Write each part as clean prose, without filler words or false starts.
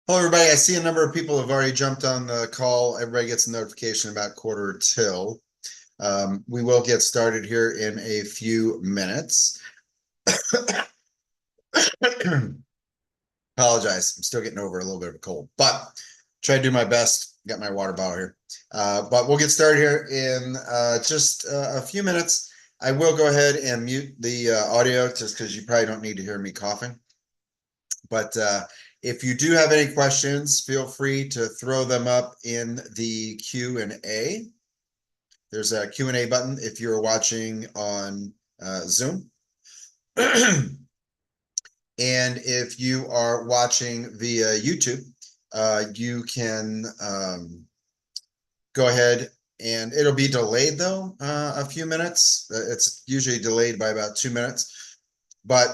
Hello, everybody. I see a number of people have already jumped on the call. Everybody gets a notification about quarter till. We will get started here in a few minutes. Apologize. I'm still getting over a little bit of a cold, but try to do my best. Got my water bottle here. But we'll get started here in just a few minutes. I will go ahead and mute the audio just because you probably don't need to hear me coughing. But if you do have any questions, feel free to throw them up in the Q&A. There's a Q&A button if you're watching on Zoom. And if you are watching via YouTube, you can go ahead, and it'll be delayed though, a few minutes. It's usually delayed by about 2 minutes, but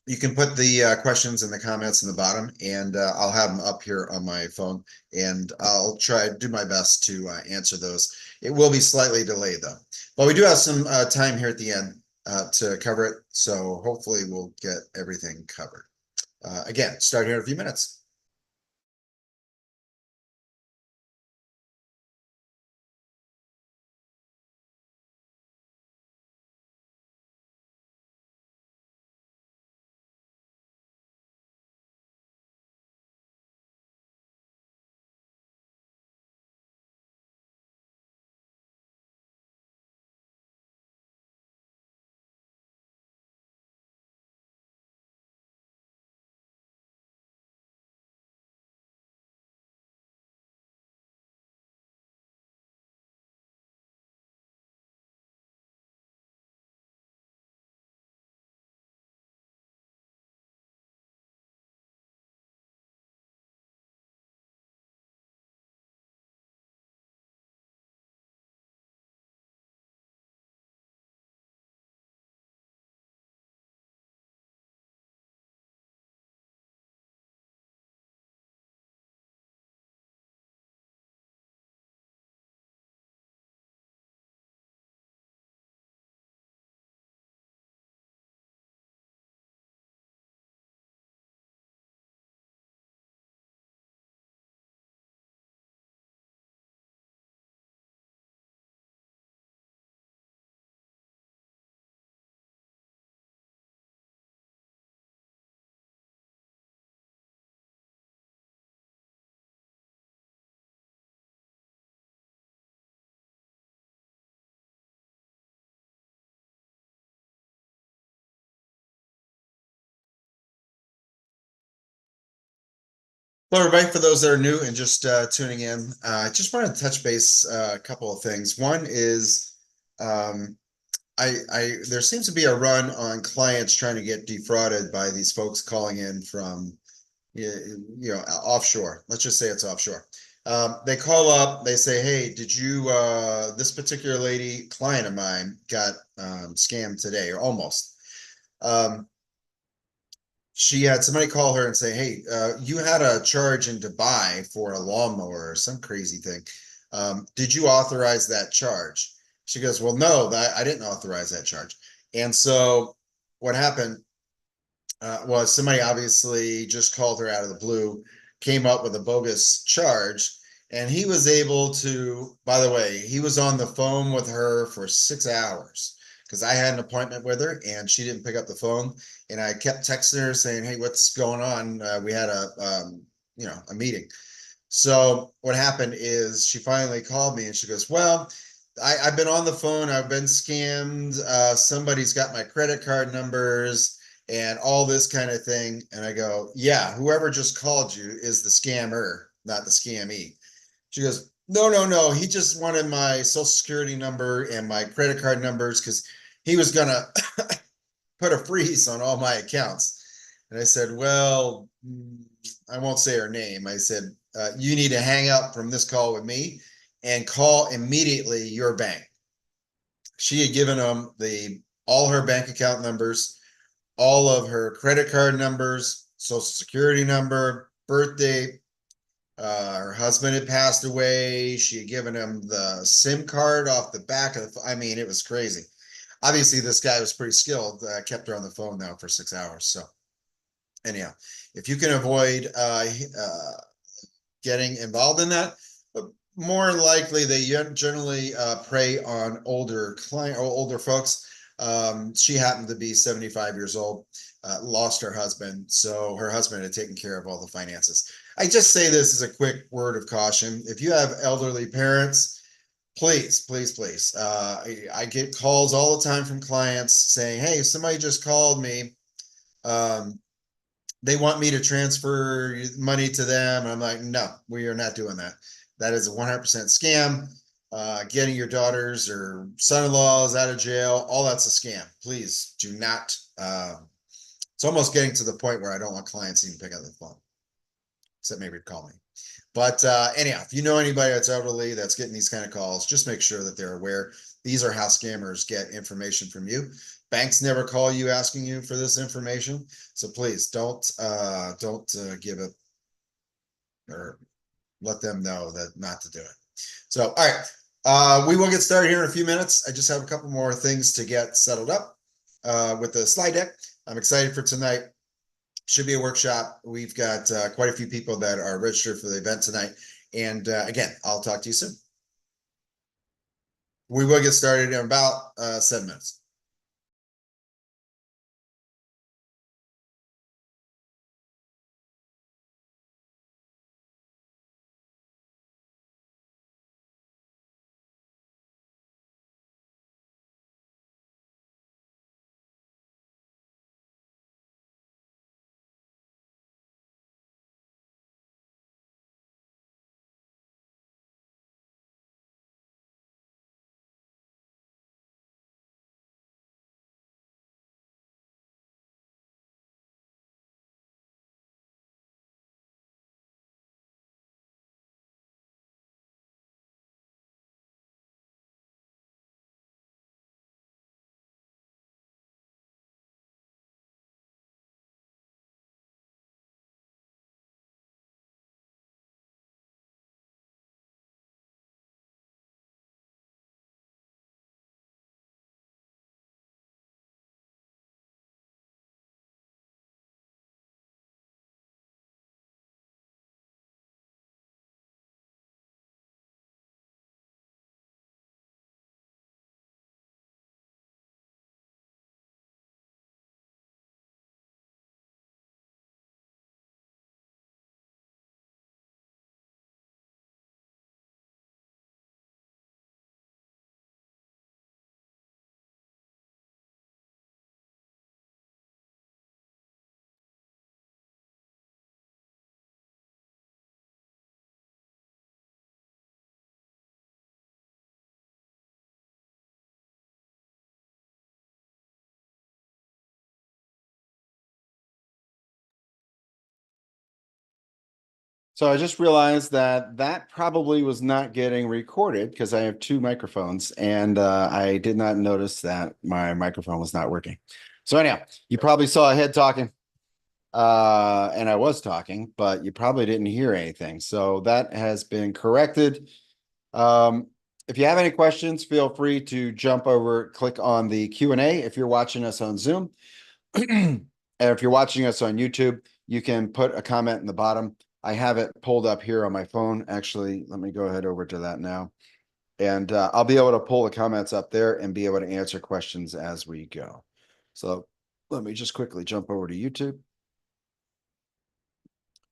you can put the questions in the comments in the bottom, and I'll have them up here on my phone, and I'll try to do my best to answer those. It will be slightly delayed though, but we do have some time here at the end to cover it, so hopefully we'll get everything covered. Again, start here in a few minutes. Hello, everybody. For those that are new and just tuning in, I just wanted to touch base a couple of things. One is um, there seems to be a run on clients trying to get defrauded by these folks calling in from offshore. Let's just say it's offshore. They call up, they say, "Hey, did you this particular lady client of mine got scammed today, or almost." Um, she had somebody call her and say, "Hey, you had a charge in Dubai for a lawnmower or some crazy thing. Did you authorize that charge?" She goes, "Well, no, I didn't authorize that charge." And so what happened was somebody obviously just called her out of the blue, came up with a bogus charge, and he was able to, by the way, he was on the phone with her for 6 hours because I had an appointment with her and she didn't pick up the phone. And I kept texting her saying, "Hey, what's going on?" We had a meeting. So what happened is she finally called me and she goes, "Well, I've been on the phone. I've been scammed. Somebody's got my credit card numbers and all this kind of thing." And I go, "Yeah, whoever just called you is the scammer, not the scammy." She goes, "No, no, no. He just wanted my social security number and my credit card numbers because he was gonna put a freeze on all my accounts." And I said, "Well, I won't say her name." I said, "You need to hang up from this call with me and call immediately your bank." She had given them all her bank account numbers, all of her credit card numbers, social security number, birthday. Her husband had passed away. She had given him the SIM card off the back of I mean, it was crazy. Obviously, this guy was pretty skilled. Kept her on the phone now for 6 hours. So anyhow, if you can avoid getting involved in that, more likely they generally prey on older client or older folks. She happened to be 75 years old, lost her husband, so her husband had taken care of all the finances. I just say this as a quick word of caution. If you have elderly parents, please, please, please. I get calls all the time from clients saying, "Hey, somebody just called me. Um, they want me to transfer money to them." And I'm like, "No, we are not doing that. That is a 100% scam. Getting your daughters or son-in-laws out of jail, all that's a scam. Please do not." It's almost getting to the point where I don't want clients even pick up the phone, except maybe call me. But anyhow, if you know anybody that's elderly that's getting these kind of calls, just make sure that they're aware. These are how scammers get information from you. Banks never call you asking you for this information, so please don't give it or let them know that not to do it. So, all right, we will get started here in a few minutes. I just have a couple more things to get settled up with the slide deck. I'm excited for tonight. Should be a workshop. We've got quite a few people that are registered for the event tonight. And again, I'll talk to you soon. We will get started in about 7 minutes. So I just realized that that probably was not getting recorded because I have two microphones and I did not notice that my microphone was not working. So anyhow, you probably saw a head talking and I was talking, but you probably didn't hear anything. So that has been corrected. If you have any questions, feel free to jump over, click on the Q&A if you're watching us on Zoom. And if you're watching us on YouTube, you can put a comment in the bottom. I have it pulled up here on my phone. Actually, let me go ahead over to that now. And I'll be able to pull the comments up there and be able to answer questions as we go. So let me just quickly jump over to YouTube.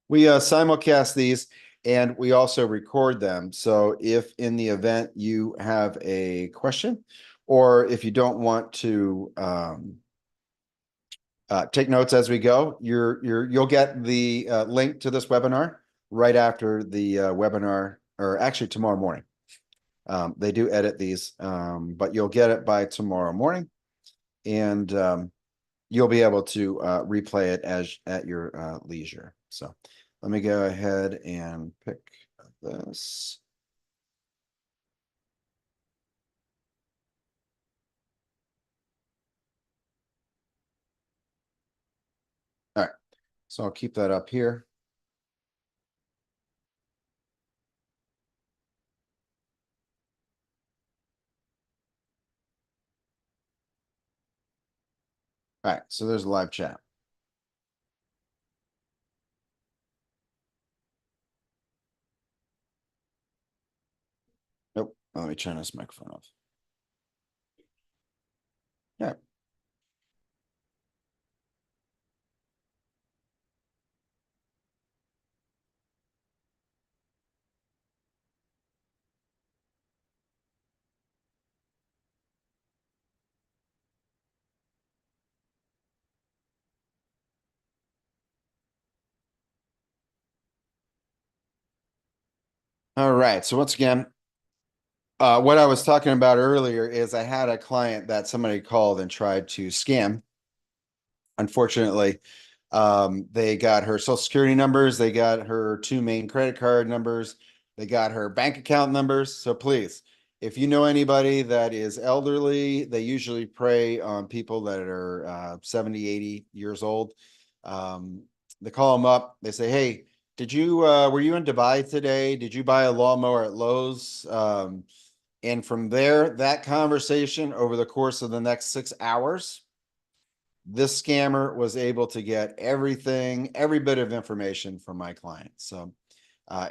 We simulcast these and we also record them. So if in the event you have a question, or if you don't want to take notes as we go, you'll get the link to this webinar right after the webinar, or actually tomorrow morning. They do edit these, but you'll get it by tomorrow morning, and you'll be able to replay it as at your leisure. So let me go ahead and pick this. All right, so I'll keep that up here. All right, so there's a live chat. Let me turn this microphone off. Yeah. All right. So once again, what I was talking about earlier is I had a client that somebody called and tried to scam. Unfortunately, they got her social security numbers, they got her two main credit card numbers, they got her bank account numbers. So please, if you know anybody that is elderly, they usually prey on people that are 70, 80 years old. They call them up, they say, hey, were you in Dubai today? Did you buy a lawnmower at Lowe's? And from there, that conversation over the course of the next 6 hours, this scammer was able to get everything, every bit of information from my client. So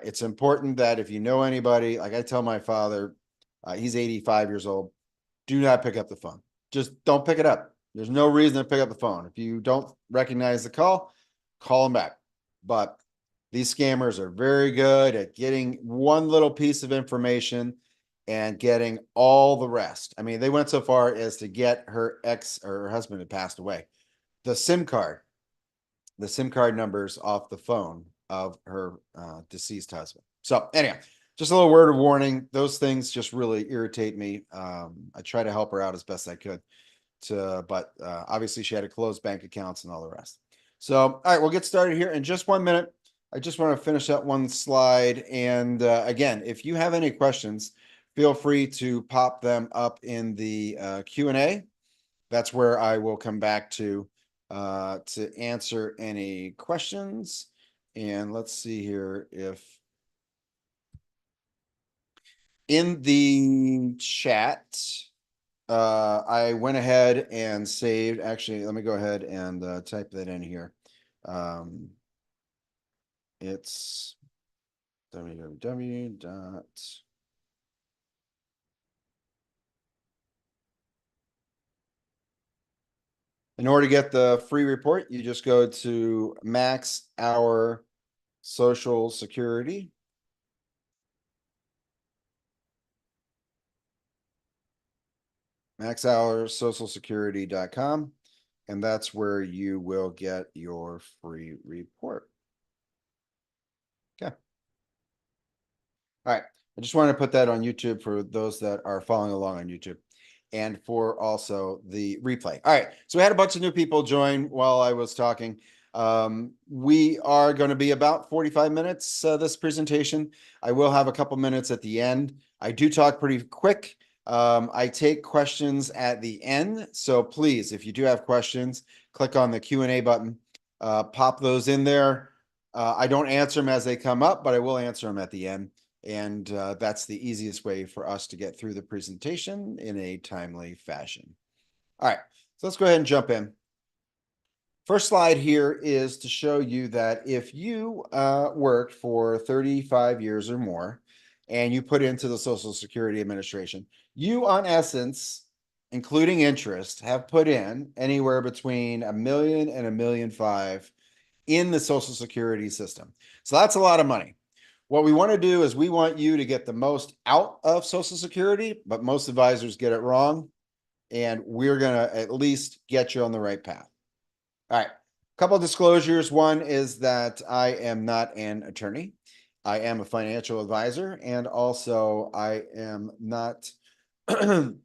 it's important that if you know anybody, like I tell my father, he's 85 years old, do not pick up the phone. Just don't pick it up. There's no reason to pick up the phone. If you don't recognize the call them back. But these scammers are very good at getting one little piece of information and getting all the rest. I mean, they went so far as to get her ex or her husband had passed away, the SIM card numbers off the phone of her deceased husband. So anyhow, just a little word of warning. Those things just really irritate me. I try to help her out as best I could, but obviously she had to close bank accounts and all the rest. So, all right, we'll get started here in just 1 minute. I just want to finish up one slide. And again, if you have any questions, feel free to pop them up in the Q&A. That's where I will come back to answer any questions. And let's see here if in the chat, I went ahead and saved, actually, let me go ahead and type that in here. It's www. In order to get the free report, you just go to Max Our Social Security. maxhoursocialsecurity.com, and that's where you will get your free report. Okay. All right. I just wanted to put that on YouTube for those that are following along on YouTube and for also the replay. All right. So we had a bunch of new people join while I was talking. We are going to be about 45 minutes, this presentation. I will have a couple minutes at the end. I do talk pretty quick. I take questions at the end. So please, if you do have questions, click on the Q&A button, pop those in there. I don't answer them as they come up, but I will answer them at the end. And that's the easiest way for us to get through the presentation in a timely fashion. All right, so let's go ahead and jump in. First slide here is to show you that if you worked for 35 years or more and you put into the Social Security Administration, you on essence, including interest, have put in anywhere between $1 million and $1.5 million in the Social Security system. So that's a lot of money. What we want to do is we want you to get the most out of Social Security, but most advisors get it wrong. And we're going to at least get you on the right path. All right. A couple of disclosures. One is that I am not an attorney. I am a financial advisor, and also I am not an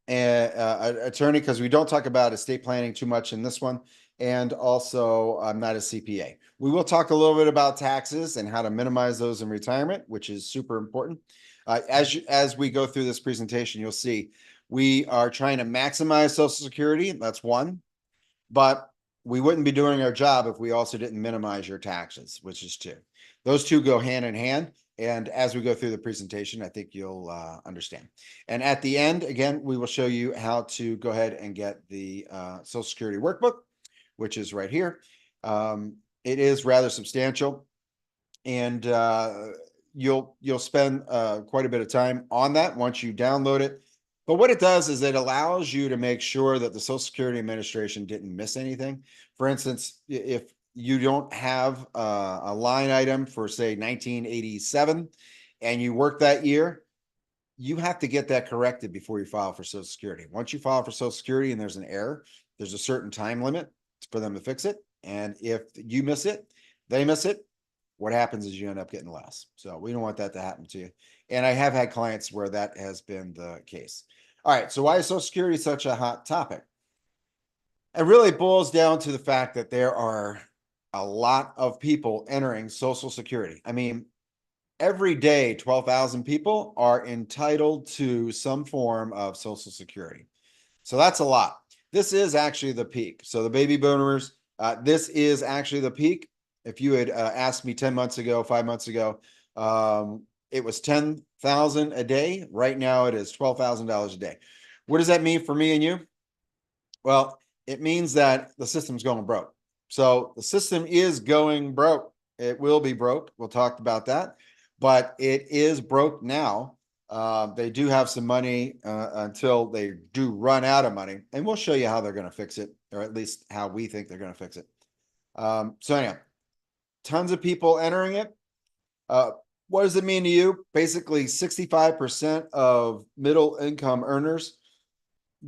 attorney because we don't talk about estate planning too much in this one. And also, I'm not a CPA. We will talk a little bit about taxes and how to minimize those in retirement, which is super important. As we go through this presentation, you'll see we are trying to maximize Social Security. That's one. But we wouldn't be doing our job if we also didn't minimize your taxes, which is two. Those two go hand in hand. And as we go through the presentation, I think you'll understand. And at the end, again, we will show you how to go ahead and get the Social Security workbook, which is right here. It is rather substantial. And you'll spend quite a bit of time on that once you download it. But what it does is it allows you to make sure that the Social Security Administration didn't miss anything. For instance, if you don't have a line item for say 1987 and you work that year, you have to get that corrected before you file for Social Security. Once you file for Social Security and there's an error, there's a certain time limit for them to fix it. And if you miss it, they miss it, what happens is you end up getting less. So we don't want that to happen to you. And I have had clients where that has been the case. All right. So why is Social Security such a hot topic? It really boils down to the fact that there are a lot of people entering Social Security. I mean, every day, 12,000 people are entitled to some form of Social Security. So that's a lot. This is actually the peak. So the baby boomers, this is actually the peak. If you had asked me 10 months ago, 5 months ago, it was 10,000 a day. Right now it is $12,000 a day. What does that mean for me and you? Well, it means that the system's going broke. So the system is going broke. It will be broke. We'll talk about that, but it is broke now. They do have some money until they do run out of money, and we'll show you how they're going to fix it, or at least how we think they're going to fix it. So anyhow, tons of people entering it. What does it mean to you? Basically, 65% of middle income earners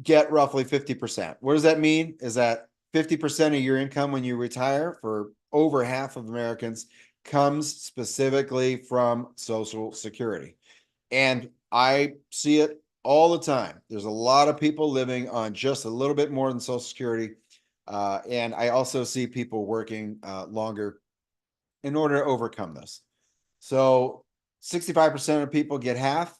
get roughly 50%. What does that mean? Is that 50% of your income when you retire for over half of Americans comes specifically from Social Security. And I see it all the time. There's a lot of people living on just a little bit more than Social Security. And I also see people working longer in order to overcome this. So 65% of people get half.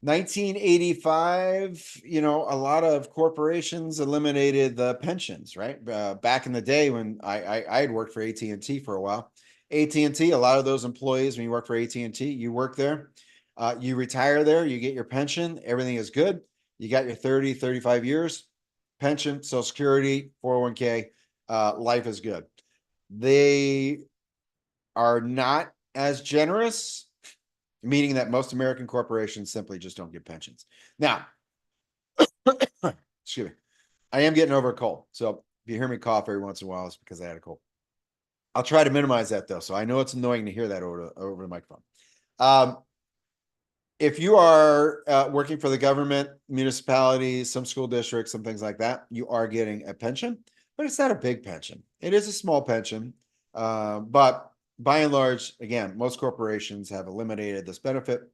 1985, a lot of corporations eliminated the pensions, right? Back in the day when I had worked for AT&T for a while. AT&T, a lot of those employees, when you work for AT&T, you work there, you retire there, you get your pension, everything is good. You got your 30, 35 years, pension, Social Security, 401k, life is good. They are not as generous, meaning that most American corporations simply just don't give pensions. Now, excuse me, I am getting over a cold. So if you hear me cough every once in a while, it's because I had a cold. I'll try to minimize that though. So I know it's annoying to hear that over the microphone. If you are working for the government, municipalities, some school districts, some things like that, you are getting a pension, but it's not a big pension. It is a small pension, but by and large, again, most corporations have eliminated this benefit.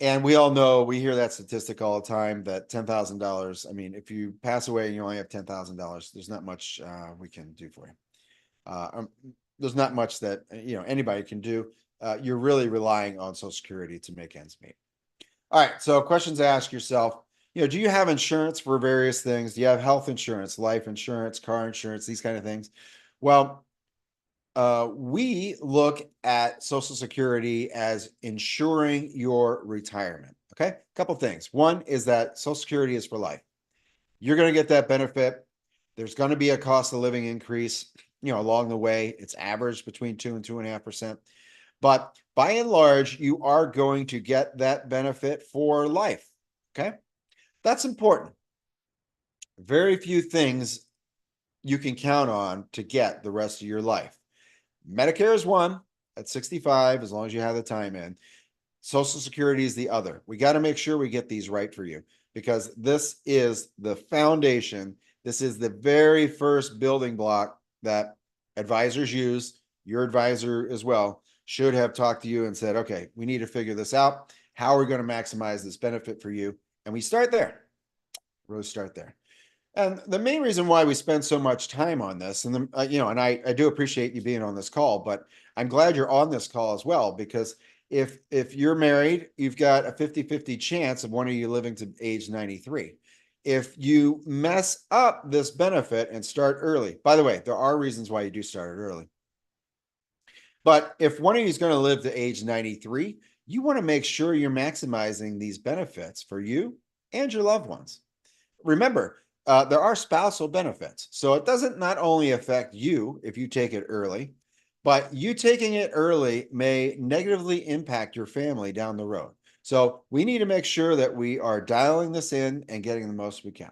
And we all know, we hear that statistic all the time, that $10,000. I mean, if you pass away and you only have $10,000, there's not much we can do for you. There's not much that anybody can do. You're really relying on Social Security to make ends meet. All right, so questions to ask yourself. Do you have insurance for various things? Do you have health insurance, life insurance, car insurance, these kind of things? Well, we look at Social Security as ensuring your retirement. Okay, a couple things. One is that Social Security is for life. You're going to get that benefit. There's going to be a cost of living increase, along the way. It's averaged between 2 and 2.5%. But by and large, you are going to get that benefit for life. Okay, that's important. Very few things you can count on to get the rest of your life. Medicare is one at 65, as long as you have the time in. Social Security is the other. We got to make sure we get these right for you, because this is the foundation. This is the very first building block that advisors use. Your advisor as well should have talked to you and said, okay, we need to figure this out. How are we going to maximize this benefit for you? And we start there. Really start there. And the main reason why we spend so much time on this, and and I do appreciate you being on this call, but I'm glad you're on this call as well, because if you're married, you've got a 50-50 chance of one of you living to age 93. If you mess up this benefit and start early, by the way, there are reasons why you do start it early. But if one of you is going to live to age 93, you want to make sure you're maximizing these benefits for you and your loved ones. Remember, there are spousal benefits. So it doesn't not only affect you if you take it early, but you taking it early may negatively impact your family down the road. So we need to make sure that we are dialing this in and getting the most we can.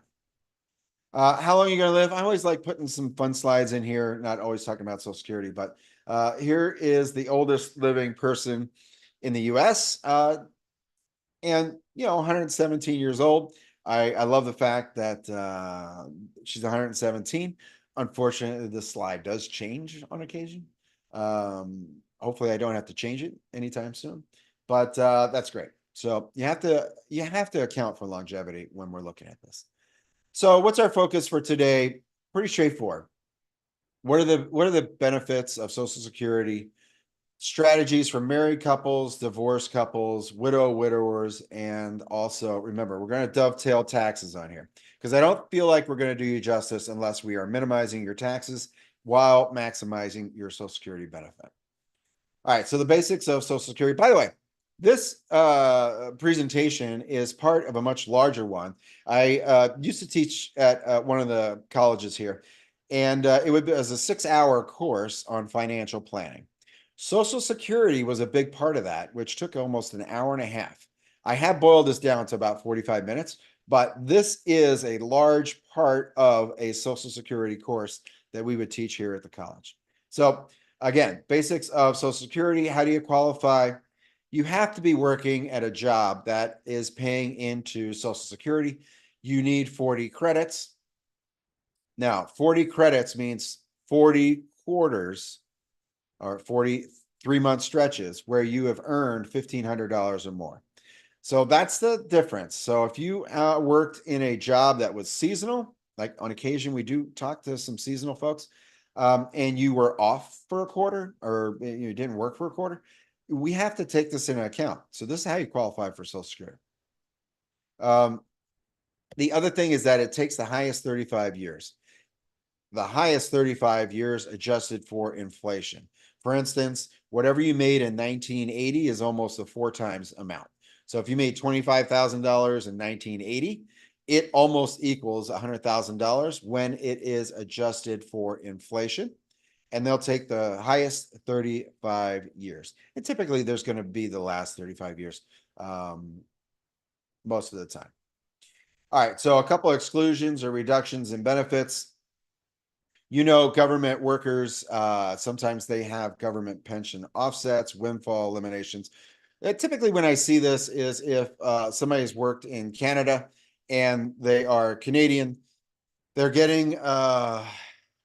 How long are you going to live? I always like putting some fun slides in here, not always talking about Social Security, but here is the oldest living person in the US. And 117 years old. I love the fact that she's 117. Unfortunately, the slide does change on occasion. Hopefully I don't have to change it anytime soon, but that's great. So you have to account for longevity when we're looking at this. So what's our focus for today? Pretty straightforward. What are the benefits of Social Security? Strategies for married couples, divorced couples, widowers, and also remember, we're going to dovetail taxes on here because I don't feel like we're going to do you justice unless we are minimizing your taxes while maximizing your Social Security benefit. All right, so the basics of Social Security. By the way, this presentation is part of a much larger one. I used to teach at one of the colleges here, and it would be as a 6-hour course on financial planning. Social Security was a big part of that, which took almost an hour and a half. I have boiled this down to about 45 minutes, but this is a large part of a Social Security course that we would teach here at the college. So again, basics of Social Security. How do you qualify? You have to be working at a job that is paying into Social Security. You need 40 credits. Now, 40 credits means 40 quarters or 43-month stretches where you have earned $1,500 or more. So that's the difference. So if you worked in a job that was seasonal, like on occasion we do talk to some seasonal folks, and you were off for a quarter or you didn't work for a quarter, we have to take this into account. So this is how you qualify for Social Security. The other thing is that it takes the highest 35 years. The highest 35 years adjusted for inflation. For instance, whatever you made in 1980 is almost a 4 times amount. So if you made $25,000 in 1980, it almost equals $100,000 when it is adjusted for inflation. And they'll take the highest 35 years. And typically there's going to be the last 35 years most of the time. All right, so a couple of exclusions or reductions in benefits. Government workers, sometimes they have government pension offsets, windfall eliminations. Typically, when I see this is if somebody's worked in Canada and they are Canadian, they're getting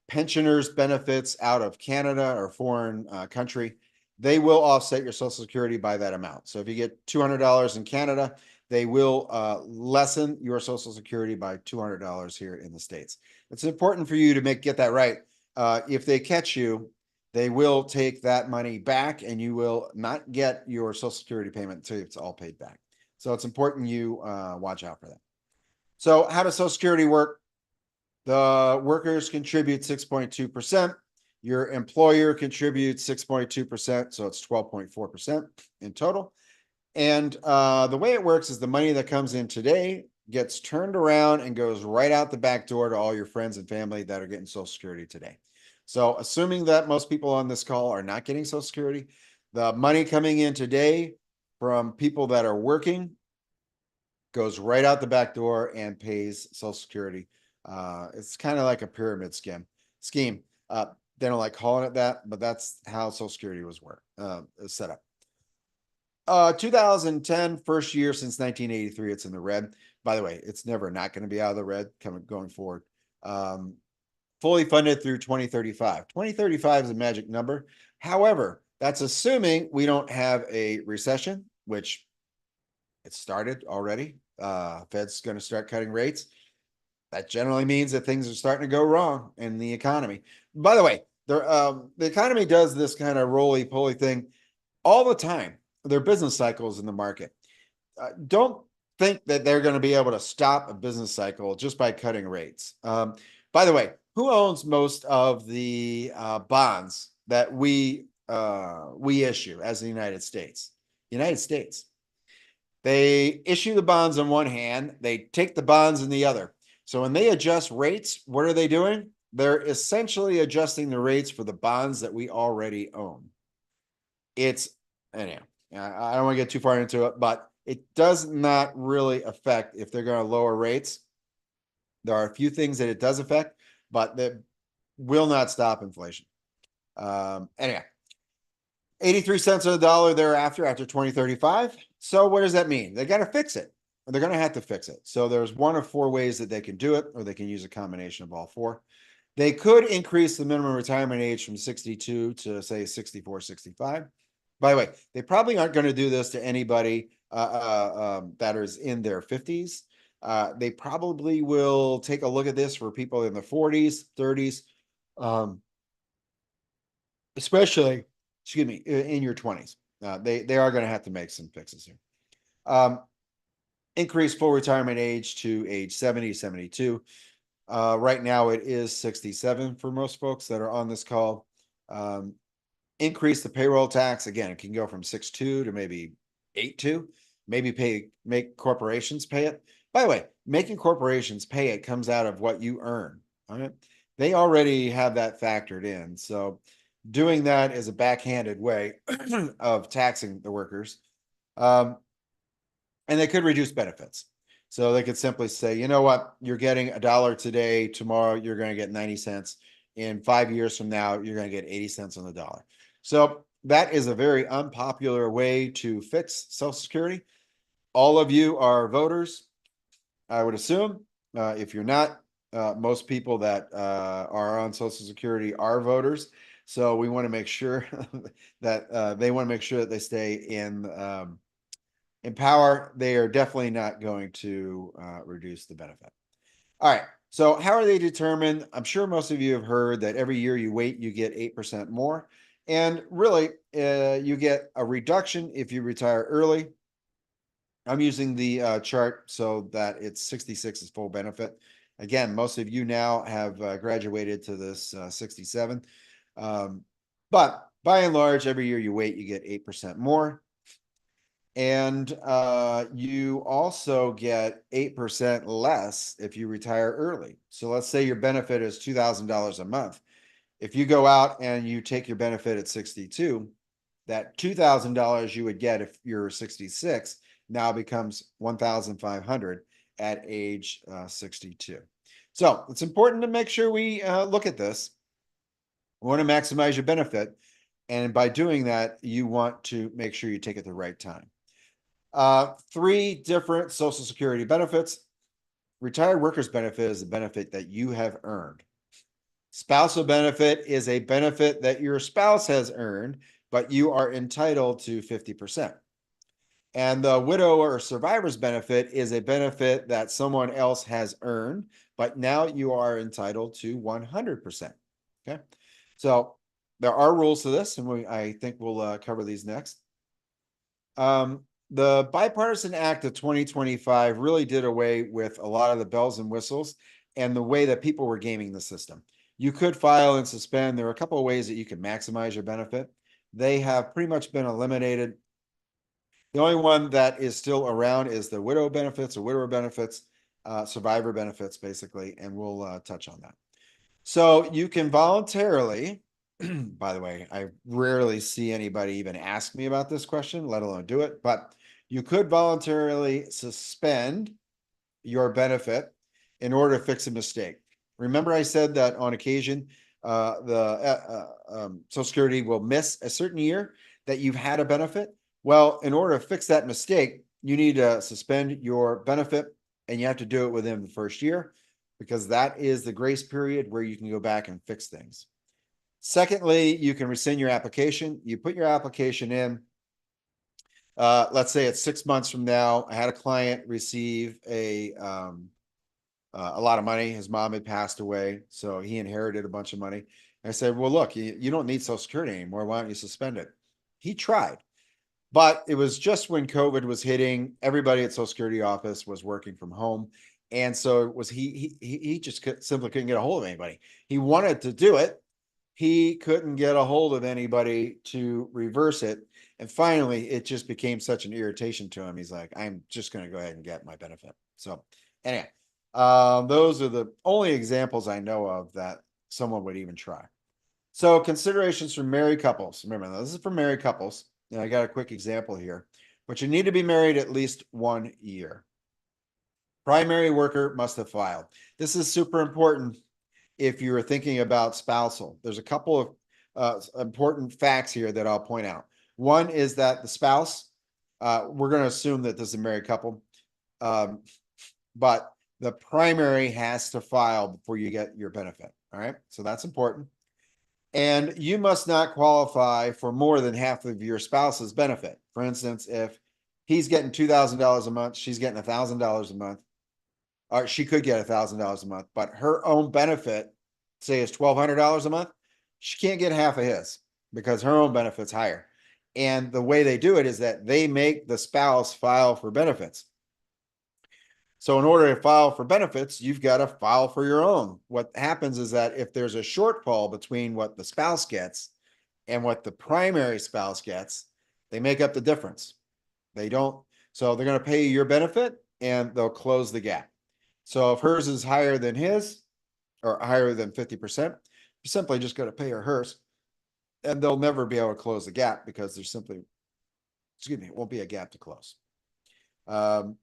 pensioners benefits out of Canada or foreign country. They will offset your Social Security by that amount. So if you get $200 in Canada, they will lessen your Social Security by $200 here in the States. It's important for you to get that right. If they catch you, they will take that money back and you will not get your Social Security payment until it's all paid back. So it's important you watch out for that. So how does Social Security work? The workers contribute 6.2%. Your employer contributes 6.2%. So it's 12.4% in total. And the way it works is the money that comes in today gets turned around and goes right out the back door to all your friends and family that are getting Social Security today. So assuming that most people on this call are not getting Social Security, the money coming in today from people that are working goes right out the back door and pays Social Security. It's kind of like a pyramid scheme. They don't like calling it that, but that's how Social Security was set up. 2010, first year since 1983, it's in the red. By the way, it's never not going to be out of the red going forward. Fully funded through 2035. 2035 is a magic number. However, that's assuming we don't have a recession, which it started already. Fed's going to start cutting rates. That generally means that things are starting to go wrong in the economy. By the way, the economy does this kind of roly-poly thing all the time. Their business cycles in the market. Don't think that they're going to be able to stop a business cycle just by cutting rates. By the way, who owns most of the bonds that we issue as the United States? United States. They issue the bonds on one hand, they take the bonds in the other. So when they adjust rates, what are they doing? they're essentially adjusting the rates for the bonds that we already own. It's, anyhow, I don't want to get too far into it, but it does not really affect if they're going to lower rates. There are a few things that it does affect, but that will not stop inflation. Anyhow, 83 cents on the dollar thereafter after 2035. So what does that mean? They got to fix it. They're going to have to fix it. So there's one of four ways that they can do it, or they can use a combination of all four. They could increase the minimum retirement age from 62 to say 64, 65. By the way, they probably aren't going to do this to anybody that is in their 50s. They probably will take a look at this for people in the 40s, 30s, especially, excuse me, in your 20s. They are going to have to make some fixes here. Increase full retirement age to age 70, 72. Right now it is 67 for most folks that are on this call. Increase the payroll tax. Again, it can go from 6.2 to maybe 8.2. Maybe make corporations pay it. By the way, making corporations pay it comes out of what you earn. All right. They already have that factored in. So doing that is a backhanded way of taxing the workers. And they could reduce benefits. So they could simply say, you know what, you're getting $1 today, tomorrow you're going to get 90 cents. In 5 years from now, you're going to get 80 cents on the dollar. So that is a very unpopular way to fix Social Security. All of you are voters, I would assume. If you're not, most people that are on Social Security are voters. So we want to make sure that they want to make sure that they stay in power. They are definitely not going to reduce the benefit. All right. So how are they determined? I'm sure most of you have heard that every year you wait, you get 8% more. And really, you get a reduction if you retire early. I'm using the chart so that it's 66 is full benefit. Again, most of you now have graduated to this 67. But by and large, every year you wait, you get 8% more. And you also get 8% less if you retire early. So let's say your benefit is $2,000 a month. If you go out and you take your benefit at 62, that $2,000 you would get if you're 66 now becomes 1,500 at age 62. So it's important to make sure we look at this. We want to maximize your benefit. And by doing that, you want to make sure you take it at the right time. 3 different Social Security benefits. Retired workers benefit is a benefit that you have earned. Spousal benefit is a benefit that your spouse has earned, but you are entitled to 50%. And the widow or survivor's benefit is a benefit that someone else has earned, but now you are entitled to 100%. Okay. So there are rules to this, and I think we'll cover these next. The Bipartisan Act of 2025 really did away with a lot of the bells and whistles and the way that people were gaming the system. You could file and suspend. There are a couple of ways that you can maximize your benefit. They have pretty much been eliminated. The only one that is still around is the widow benefits or widower benefits, survivor benefits, basically, and we'll touch on that. So you can voluntarily, by the way, I rarely see anybody even ask me about this question, let alone do it, but you could voluntarily suspend your benefit in order to fix a mistake. Remember I said that on occasion, Social Security will miss a certain year that you've had a benefit. Well, in order to fix that mistake, you need to suspend your benefit, and you have to do it within the first year, because that is the grace period where you can go back and fix things. Secondly, you can rescind your application. You put your application in. Let's say it's 6 months from now. I had a client receive a lot of money. His mom had passed away, so he inherited a bunch of money. I said, well, look, you don't need Social Security anymore. Why don't you suspend it? He tried. But it was just when COVID was hitting, everybody at Social Security office was working from home. And so it was he just simply couldn't get a hold of anybody. He wanted to do it. He couldn't get a hold of anybody to reverse it. And finally, it just became such an irritation to him. He's like, I'm just going to go ahead and get my benefit. So anyway, those are the only examples I know of that someone would even try. So considerations for married couples. Remember, this is for married couples. And I got a quick example here, but you need to be married at least 1 year. Primary worker must have filed. This is super important if you're thinking about spousal. There's a couple of important facts here that I'll point out. One is that the spouse, we're going to assume that this is a married couple, but the primary has to file before you get your benefit. All right. So that's important. And you must not qualify for more than half of your spouse's benefit. For instance, if he's getting $2,000 a month, she's getting $1,000 a month, or she could get $1,000 a month, but her own benefit, say, is $1,200 a month, she can't get half of his because her own benefit's higher. And the way they do it is that they make the spouse file for benefits. So in order to file for benefits, you've got to file for your own. What happens is that if there's a shortfall between what the spouse gets and what the primary spouse gets, they make up the difference. They don't. So they're going to pay your benefit and they'll close the gap. So if hers is higher than his or higher than 50%, you're simply just going to pay her hers and they'll never be able to close the gap because there's simply, it won't be a gap to close. All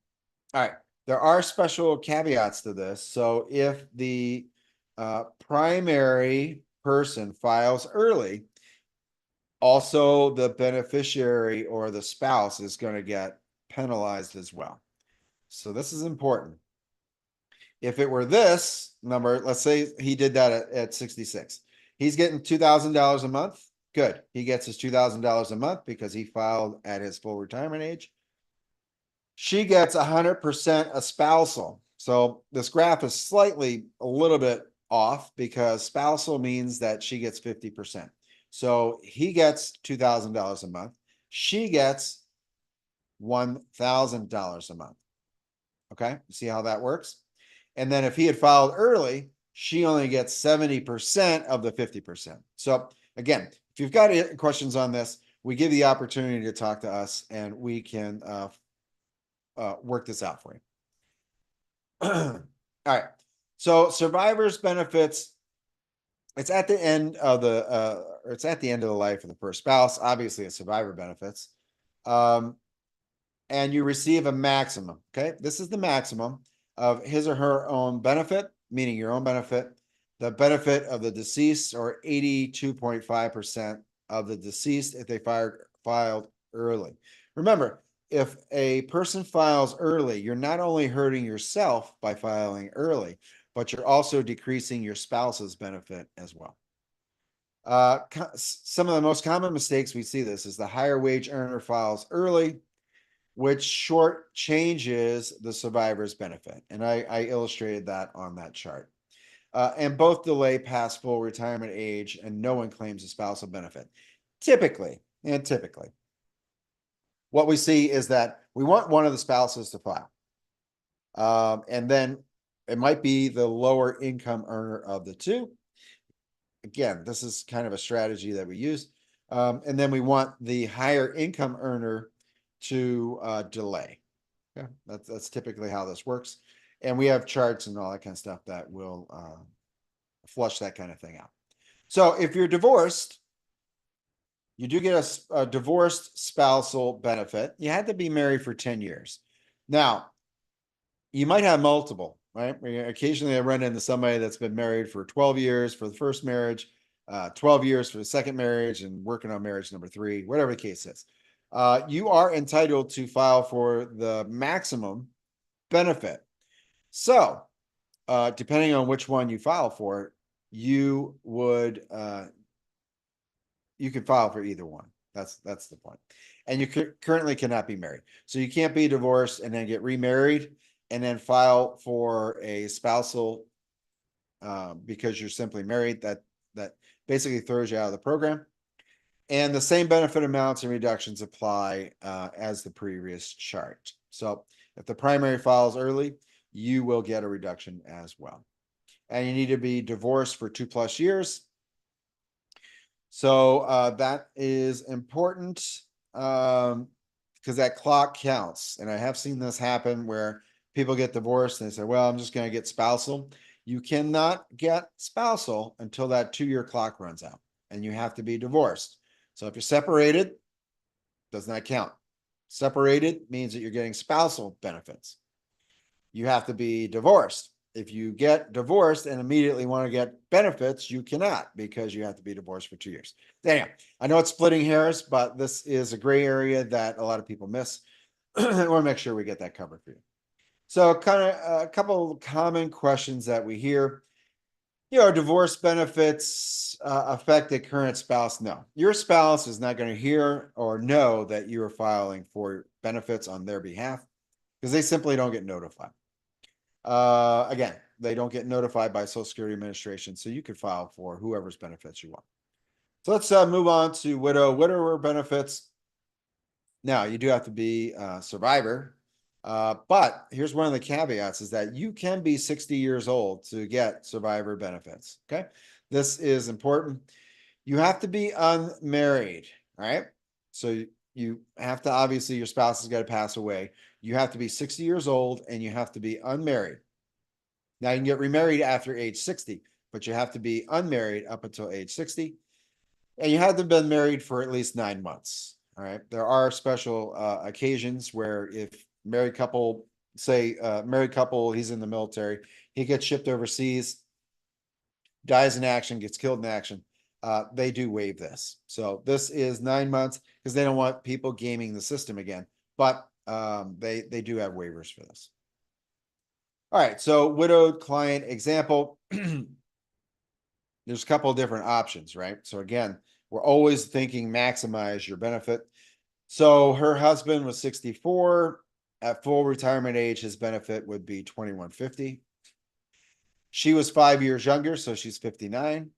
right. There are special caveats to this. So if the primary person files early, also the beneficiary or the spouse is going to get penalized as well. So this is important. If it were this number, let's say he did that at 66. He's getting $2,000 a month. Good. He gets his $2,000 a month because he filed at his full retirement age. She gets 100% a spousal. So this graph is slightly a little bit off because spousal means that she gets 50%. So he gets $2,000 a month. She gets $1,000 a month. Okay, see how that works? And then if he had filed early, she only gets 70% of the 50%. So again, if you've got questions on this, we give you the opportunity to talk to us and we can work this out for you. All right. So survivor's benefits, it's at the end of the it's at the end of the life of the first spouse. Obviously, it's survivor benefits. And you receive a maximum. Okay. This is the maximum of his or her own benefit, meaning your own benefit, the benefit of the deceased, or 82.5% of the deceased if they filed early. Remember, if a person files early, you're not only hurting yourself by filing early, but you're also decreasing your spouse's benefit as well. Some of the most common mistakes we see this is the higher wage earner files early, which short changes the survivor's benefit. And I illustrated that on that chart. And both delay past full retirement age and no one claims a spousal benefit. Typically, what we see is that we want one of the spouses to file. And then it might be the lower income earner of the two. Again, this is kind of a strategy that we use. And then we want the higher income earner to delay. Yeah, that's typically how this works. And we have charts and all that kind of stuff that will flush that kind of thing out. So if you're divorced, you do get a divorced spousal benefit. You had to be married for 10 years. Now, you might have multiple, right? Occasionally I run into somebody that's been married for 12 years for the first marriage, 12 years for the second marriage, and working on marriage number 3, whatever the case is. You are entitled to file for the maximum benefit. So, depending on which one you file for, you would you can file for either one. That's the point. And you currently cannot be married. So you can't be divorced and then get remarried and then file for a spousal because you're simply married. That basically throws you out of the program. And the same benefit amounts and reductions apply as the previous chart. So if the primary files early, you will get a reduction as well. And you need to be divorced for 2+ years. So that is important because that clock counts. And I have seen this happen where people get divorced and they say, well, I'm just going to get spousal. You cannot get spousal until that 2-year clock runs out, and you have to be divorced. So if you're separated, does not count. Separated means that you're getting spousal benefits. You have to be divorced. If you get divorced and immediately want to get benefits, you cannot, because you have to be divorced for 2 years. Anyhow, I know it's splitting hairs, but this is a gray area that a lot of people miss. I want to make sure we get that covered for you. So kind of a couple of common questions that we hear. Divorce benefits affect the current spouse? No, your spouse is not going to hear or know that you are filing for benefits on their behalf, because they simply don't get notified. Again, they don't get notified by Social Security Administration, so you could file for whoever's benefits you want. So let's move on to widower benefits. Now, you do have to be a survivor, but here's one of the caveats, is that you can be 60 years old to get survivor benefits. Okay, this is important. You have to be unmarried. All right, so you have to, obviously your spouse has got to pass away. You have to be 60 years old and you have to be unmarried. Now you can get remarried after age 60, but you have to be unmarried up until age 60. And you have to have been married for at least 9 months. All right. There are special occasions where, if married couple, say married couple, he's in the military, he gets shipped overseas, dies in action, gets killed in action, they do waive this. So this is 9 months, because they don't want people gaming the system again. But they do have waivers for this. All right, so widowed client example. There's a couple of different options, right? So again, we're always thinking maximize your benefit. So her husband was 64. At full retirement age, his benefit would be $2,150. She was 5 years younger, so she's 59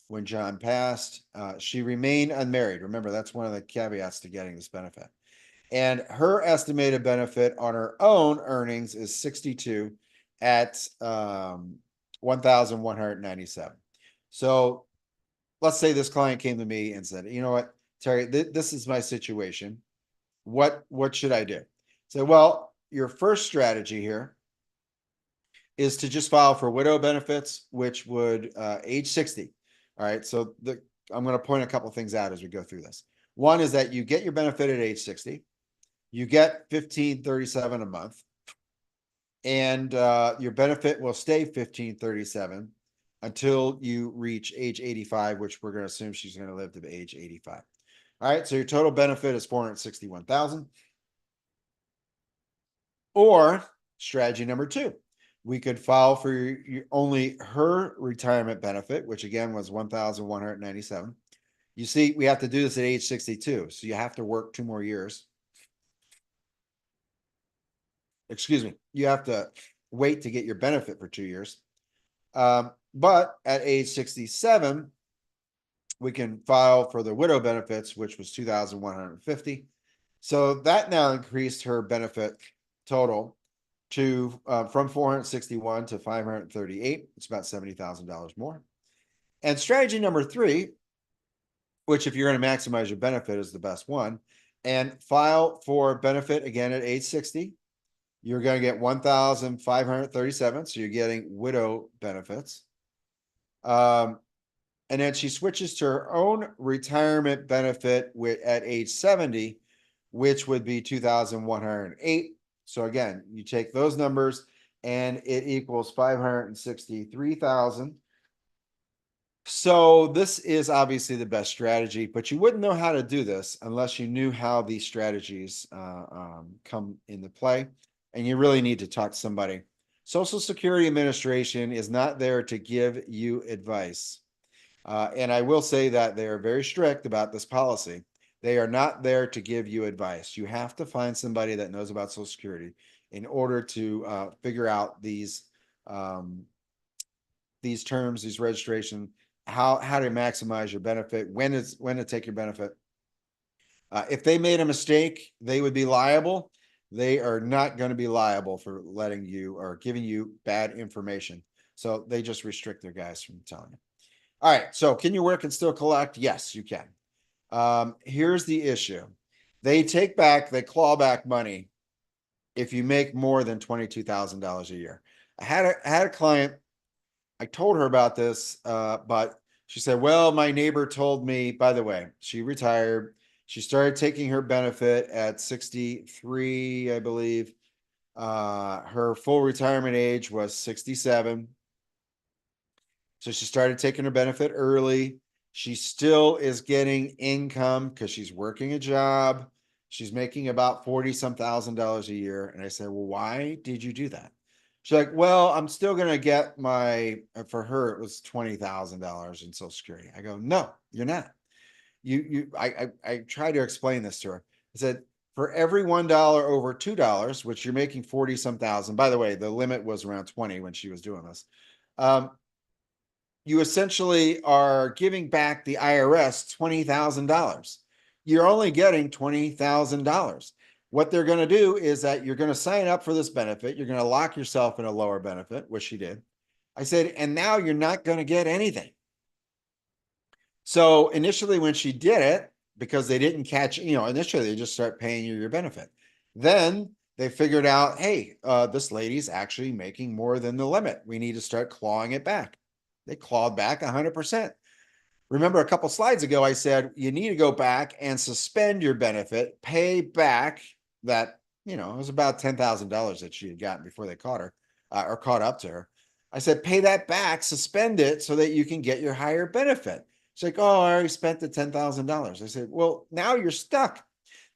when John passed. She remained unmarried. Remember, that's one of the caveats to getting this benefit. And her estimated benefit on her own earnings is 62 at 1,197. So let's say this client came to me and said, you know what, Terry, this is my situation. What should I do? So, well, your first strategy here is to just file for widow benefits, which would age 60. All right. So I'm going to point a couple things out as we go through this. One is that you get your benefit at age 60. You get $1,537 a month, and your benefit will stay $1,537 until you reach age 85, which we're going to assume she's going to live to age 85. All right, so your total benefit is $461,000. Or strategy number 2, we could file for only her retirement benefit, which again was $1,197. You see, we have to do this at age 62, so you have to work 2 more years. Excuse me, you have to wait to get your benefit for 2 years. But at age 67, we can file for the widow benefits, which was $2,150. So that now increased her benefit total to from 461 to 538. It's about $70,000 more. And strategy number 3, which if you're going to maximize your benefit, is the best one, and file for benefit again at age 60. You're going to get 1,537. So you're getting widow benefits. And then she switches to her own retirement benefit at age 70, which would be 2,108. So again, you take those numbers and it equals 563,000. So this is obviously the best strategy, but you wouldn't know how to do this unless you knew how these strategies come into play. And you really need to talk to somebody. Social Security Administration is not there to give you advice. And I will say that they are very strict about this policy. They are not there to give you advice. You have to find somebody that knows about Social Security in order to figure out these terms, these registration, how to maximize your benefit, when to take your benefit. If they made a mistake, they would be liable. They are not going to be liable for letting you or giving you bad information. So they just restrict their guys from telling you. All right. So can you work and still collect? Yes, you can. Here's the issue. They claw back money if you make more than $22,000 a year. I had a client I told her about this, but she said, well, my neighbor told me, by the way, she retired. She started taking her benefit at 63, I believe. Her full retirement age was 67. So she started taking her benefit early. She still is getting income because she's working a job. She's making about 40 some $1,000s a year. And I said, well, why did you do that? She's like, well, I'm still going to get my, for her, it was $20,000 in Social Security. I go, no, you're not. I tried to explain this to her. I said, for every $1 over $2, which you're making 40 some thousand, by the way, the limit was around 20 when she was doing this. You essentially are giving back the IRS $20,000. You're only getting $20,000. What they're going to do is that you're going to sign up for this benefit. You're going to lock yourself in a lower benefit, which she did. I said, and now you're not going to get anything. So initially, when she did it, because they didn't catch, initially they just start paying you your benefit. Then they figured out, hey, this lady's actually making more than the limit. We need to start clawing it back. They clawed back 100%. Remember a couple slides ago, I said you need to go back and suspend your benefit, pay back that, it was about $10,000 that she had gotten before they caught her or caught up to her. I said, pay that back, suspend it so that you can get your higher benefit. She's like, oh, I already spent the $10,000. I said, well, now you're stuck.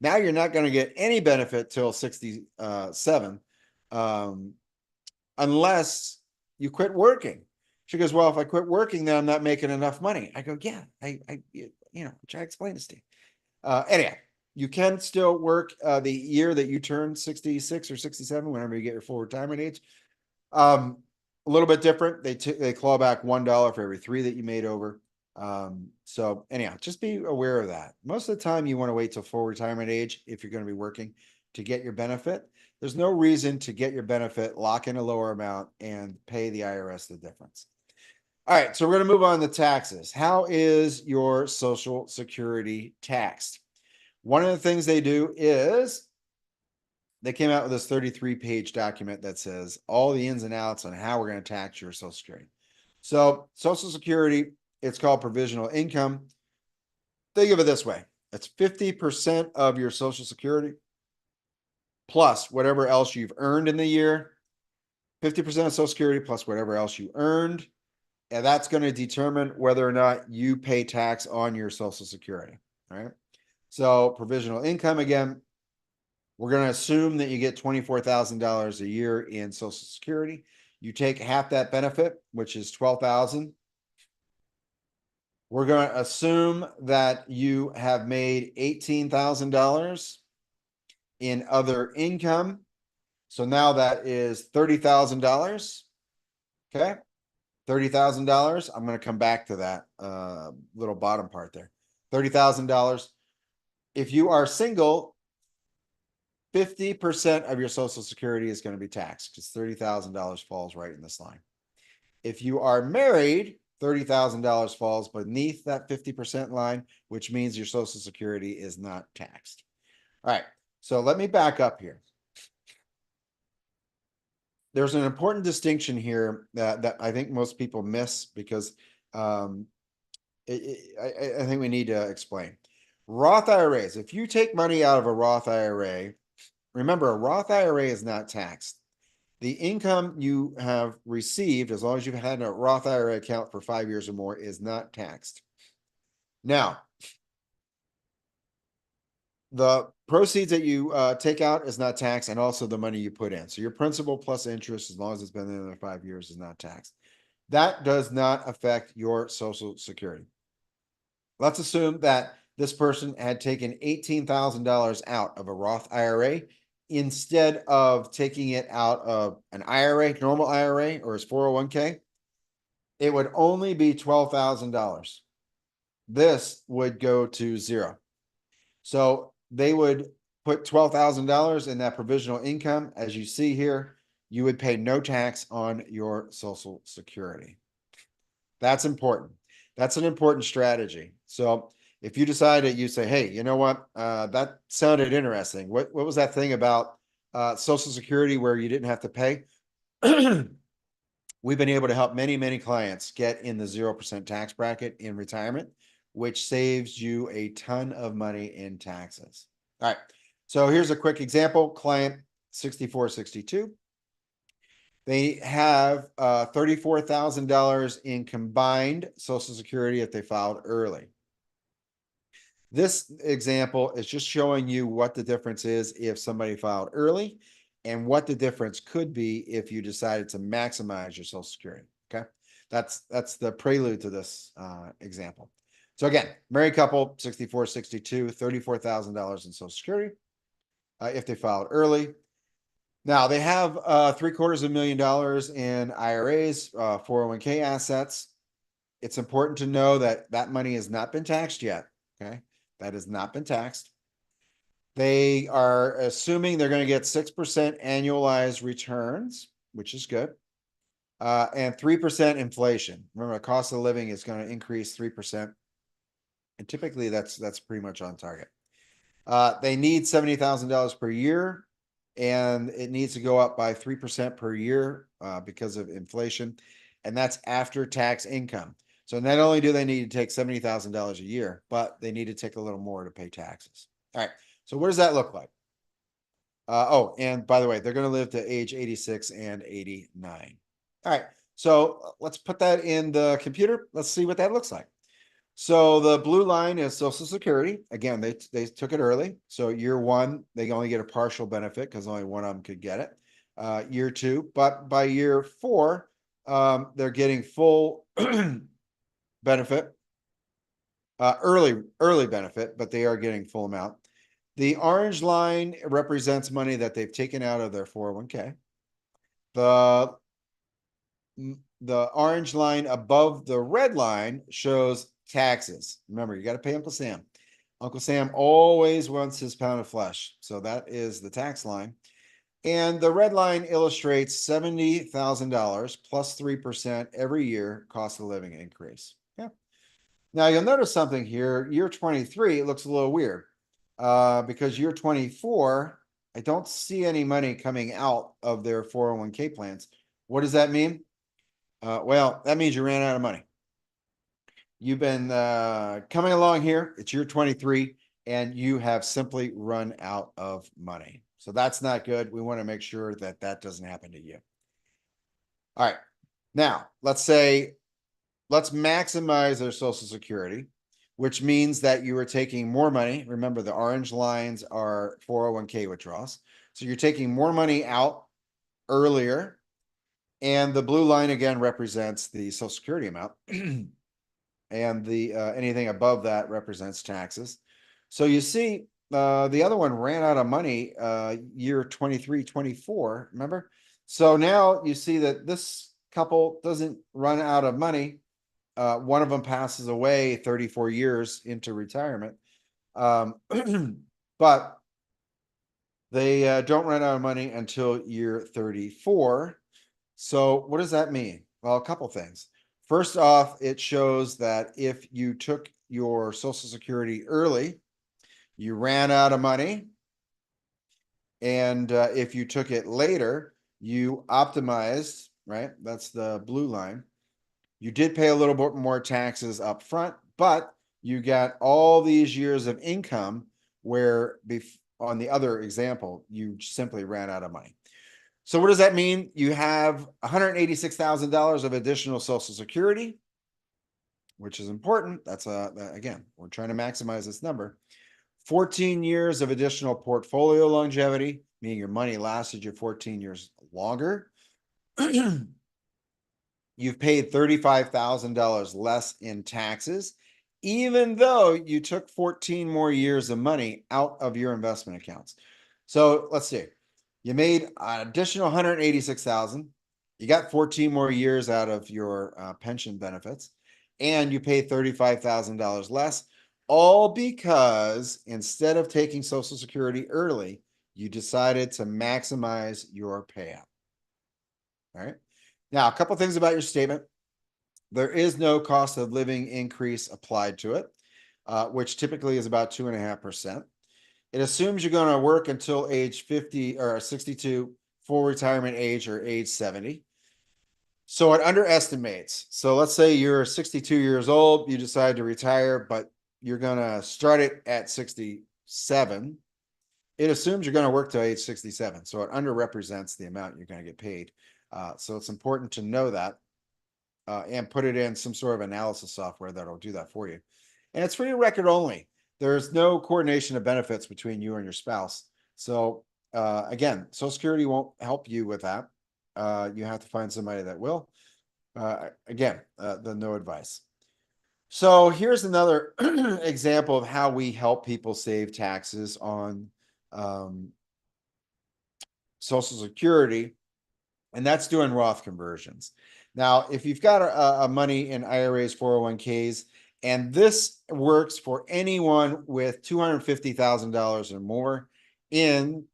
Now you're not going to get any benefit till 67 unless you quit working. She goes, well, if I quit working, then I'm not making enough money. I go, yeah, I try to explain this to you. Anyway, you can still work the year that you turn 66 or 67, whenever you get your full retirement age. A little bit different. They claw back $1 for every 3 that you made over. So anyhow, just be aware of that. Most of the time you want to wait till full retirement age if you're going to be working to get your benefit. There's no reason to get your benefit, lock in a lower amount, and pay the IRS the difference. All right, so we're going to move on to taxes. How is your Social Security taxed? One of the things they do is they came out with this 33-page document that says all the ins and outs on how we're going to tax your Social Security. So Social Security, it's called provisional income. Think of it this way. It's 50% of your Social Security plus whatever else you've earned in the year. 50% of Social Security plus whatever else you earned. And that's going to determine whether or not you pay tax on your Social Security, right? So provisional income, again, we're going to assume that you get $24,000 a year in Social Security. You take half that benefit, which is $12,000. We're going to assume that you have made $18,000 in other income. So now that is $30,000. Okay. $30,000. I'm going to come back to that little bottom part there. $30,000. If you are single, 50% of your Social Security is going to be taxed because $30,000 falls right in this line. If you are married, $30,000 falls beneath that 50% line, which means your Social Security is not taxed. All right. So let me back up here. There's an important distinction here that I think most people miss because I think we need to explain. Roth IRAs, if you take money out of a Roth IRA, remember a Roth IRA is not taxed. The income you have received, as long as you've had a Roth IRA account for 5 years or more, is not taxed. Now, the proceeds that you take out is not taxed, and also the money you put in. So your principal plus interest, as long as it's been in there 5 years, is not taxed. That does not affect your Social Security. Let's assume that this person had taken $18,000 out of a Roth IRA instead of taking it out of an IRA, normal IRA, or his 401k. It would only be $12,000. This would go to zero. So they would put $12,000 in that provisional income. As you see here, you would pay no tax on your Social Security. That's important. That's an important strategy. So if you decide that you say, hey, you know what, that sounded interesting. What was that thing about Social Security where you didn't have to pay? we've been able to help many, many clients get in the 0% tax bracket in retirement, which saves you a ton of money in taxes. All right. So here's a quick example. Client 6462. They have $34,000 in combined Social Security if they filed early. This example is just showing you what the difference is if somebody filed early and what the difference could be if you decided to maximize your Social Security. Okay. That's the prelude to this example. So again, married couple, 64, 62, $34,000 in Social Security if they filed early. Now they have $750,000 in IRAs, 401k assets. It's important to know that that money has not been taxed yet. Okay. That has not been taxed. They are assuming they're going to get 6% annualized returns, which is good. And 3% inflation. Remember, the cost of living is going to increase 3%. And typically that's pretty much on target. They need $70,000 per year, and it needs to go up by 3% per year because of inflation. And that's after tax income. So not only do they need to take $70,000 a year, but they need to take a little more to pay taxes. All right. So what does that look like? Oh, and by the way, they're going to live to age 86 and 89. All right. So let's put that in the computer. Let's see what that looks like. So the blue line is Social Security. Again, they took it early. So year one, they only get a partial benefit because only one of them could get it. Year two, but by year four, they're getting full benefit, early benefit, but they are getting full amount. The orange line represents money that they've taken out of their 401k. The orange line above the red line shows taxes. Remember, you got to pay Uncle Sam. Uncle Sam always wants his pound of flesh. So that is the tax line. And the red line illustrates $70,000 plus 3% every year cost of living increase. Yeah. Now you'll notice something here. Year 23, it looks a little weird because year 24, I don't see any money coming out of their 401k plans. What does that mean? Well, that means you ran out of money. You've been coming along here. It's year 23, and you have simply run out of money. So that's not good. We want to make sure that that doesn't happen to you. All right. Now, let's maximize their Social Security, which means that you are taking more money. Remember, the orange lines are 401k withdrawals. So you're taking more money out earlier. And the blue line again represents the Social Security amount. And the anything above that represents taxes. So you see, the other one ran out of money year 23, 24, remember? So now you see that this couple doesn't run out of money. One of them passes away 34 years into retirement. But they don't run out of money until year 34. So what does that mean? Well, a couple things. First off, it shows that if you took your Social Security early, you ran out of money. And if you took it later, you optimized, right? That's the blue line. You did pay a little bit more taxes up front, but you got all these years of income where on the other example, you simply ran out of money. So what does that mean? You have $186,000 of additional Social Security, which is important. That's again, we're trying to maximize this number. 14 years of additional portfolio longevity, meaning your money lasted you 14 years longer. You've paid $35,000 less in taxes, even though you took 14 more years of money out of your investment accounts. So let's see. You made an additional 186,000. You got 14 more years out of your pension benefits, and you paid $35,000 less, all because instead of taking Social Security early, you decided to maximize your payout. All right. Now, a couple things about your statement. There is no cost of living increase applied to it, which typically is about 2.5%. It assumes you're going to work until age 50 or 62, full retirement age, or age 70. So it underestimates. So let's say you're 62 years old, you decide to retire, but you're gonna start it at 67. It assumes you're gonna work till age 67. So it underrepresents the amount you're gonna get paid. So it's important to know that and put it in some sort of analysis software that'll do that for you. And it's for your record only. There's no coordination of benefits between you and your spouse. So again, Social Security won't help you with that. You have to find somebody that will. Again, the no advice. So here's another example of how we help people save taxes on Social Security, and that's doing Roth conversions. Now, if you've got a money in IRAs, 401ks, and this works for anyone with $250,000 or more in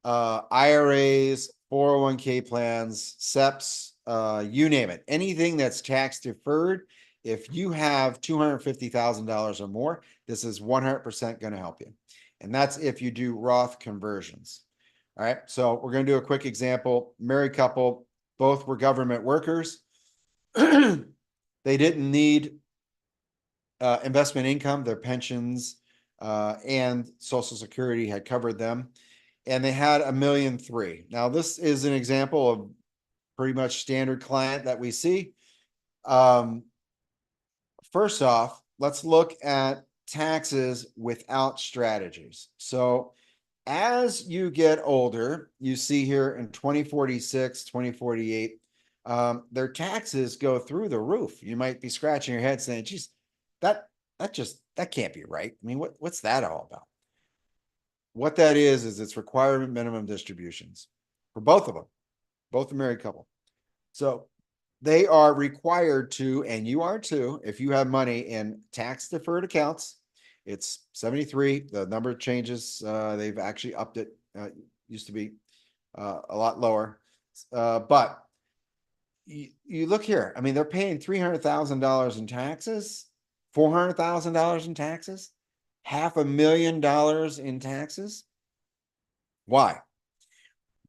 IRAs, 401k plans, SEPs, you name it, anything that's tax deferred. If you have $250,000 or more, this is 100% going to help you. And that's if you do Roth conversions. All right. So we're going to do a quick example. Married couple, both were government workers. They didn't need investment income, their pensions and Social Security had covered them. And they had $1.3 million. Now, this is an example of pretty much standard client that we see. First off, let's look at taxes without strategies. So as you get older, you see here in 2046, 2048, their taxes go through the roof. You might be scratching your head saying, geez, that can't be right. I mean, what's that all about? What that is it's requirement minimum distributions for both of them, both the married couple. So they are required to, and you are too, if you have money in tax deferred accounts, it's 73. The number changes. They've actually upped it. Used to be a lot lower. But you look here. I mean, they're paying $300,000 in taxes, $400,000 in taxes, $500,000 in taxes. Why?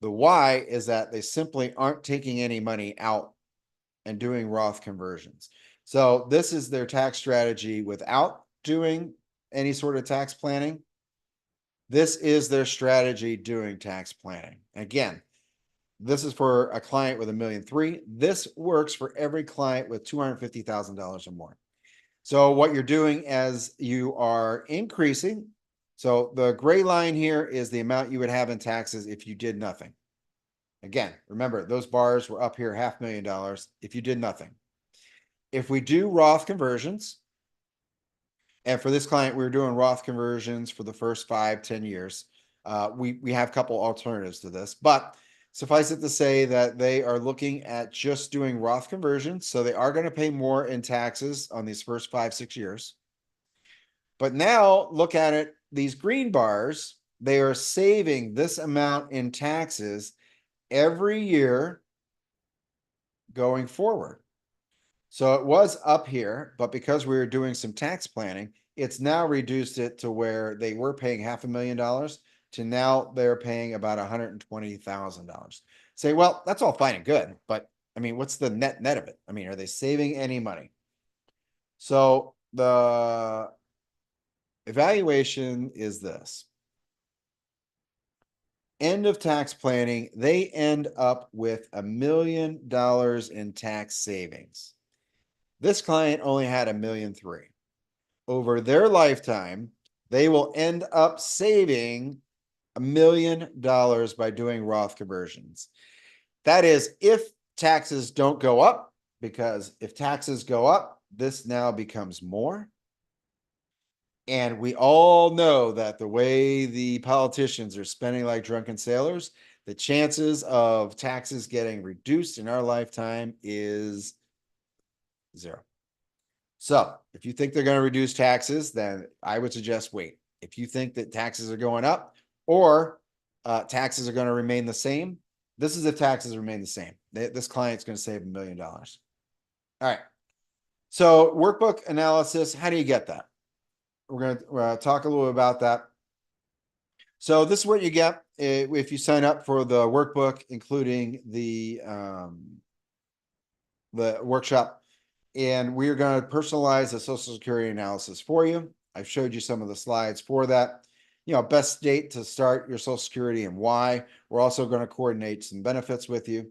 The why is that they simply aren't taking any money out and doing Roth conversions. So this is their tax strategy without doing any sort of tax planning. This is their strategy doing tax planning. Again, this is for a client with $1.3 million. This works for every client with $250,000 or more. So what you're doing as you are increasing, so the gray line here is the amount you would have in taxes if you did nothing. Again, remember, those bars were up here $500,000 if you did nothing. If we do Roth conversions, and for this client, we were doing Roth conversions for the first 5-10 years. We have a couple alternatives to this, but suffice it to say that they are looking at just doing Roth conversions. So they are going to pay more in taxes on these first 5-6 years. But now look at it, these green bars, they are saving this amount in taxes every year going forward. So it was up here, but because we were doing some tax planning, it's now reduced it to where they were paying $500,000 to now they're paying about $120,000. Say, well, that's all fine and good, but I mean, what's the net of it? I mean, are they saving any money? So the evaluation is this. End of tax planning, they end up with $1 million in tax savings. This client only had $1.3 million. Over their lifetime, they will end up saving $1 million by doing Roth conversions. That is, if taxes don't go up, because if taxes go up, this now becomes more. And we all know that the way the politicians are spending like drunken sailors, the chances of taxes getting reduced in our lifetime is 0. So if you think they're going to reduce taxes, then I would suggest wait. If you think that taxes are going up or taxes are going to remain the same, this is if taxes remain the same. This client's going to save $1 million. All right. So workbook analysis, how do you get that? We're going to talk a little bit about that. So this is what you get if you sign up for the workbook, including the the workshop, and we are going to personalize a Social Security analysis for you. I've showed you some of the slides for that. Best date to start your Social Security and why. We're also going to coordinate some benefits with you.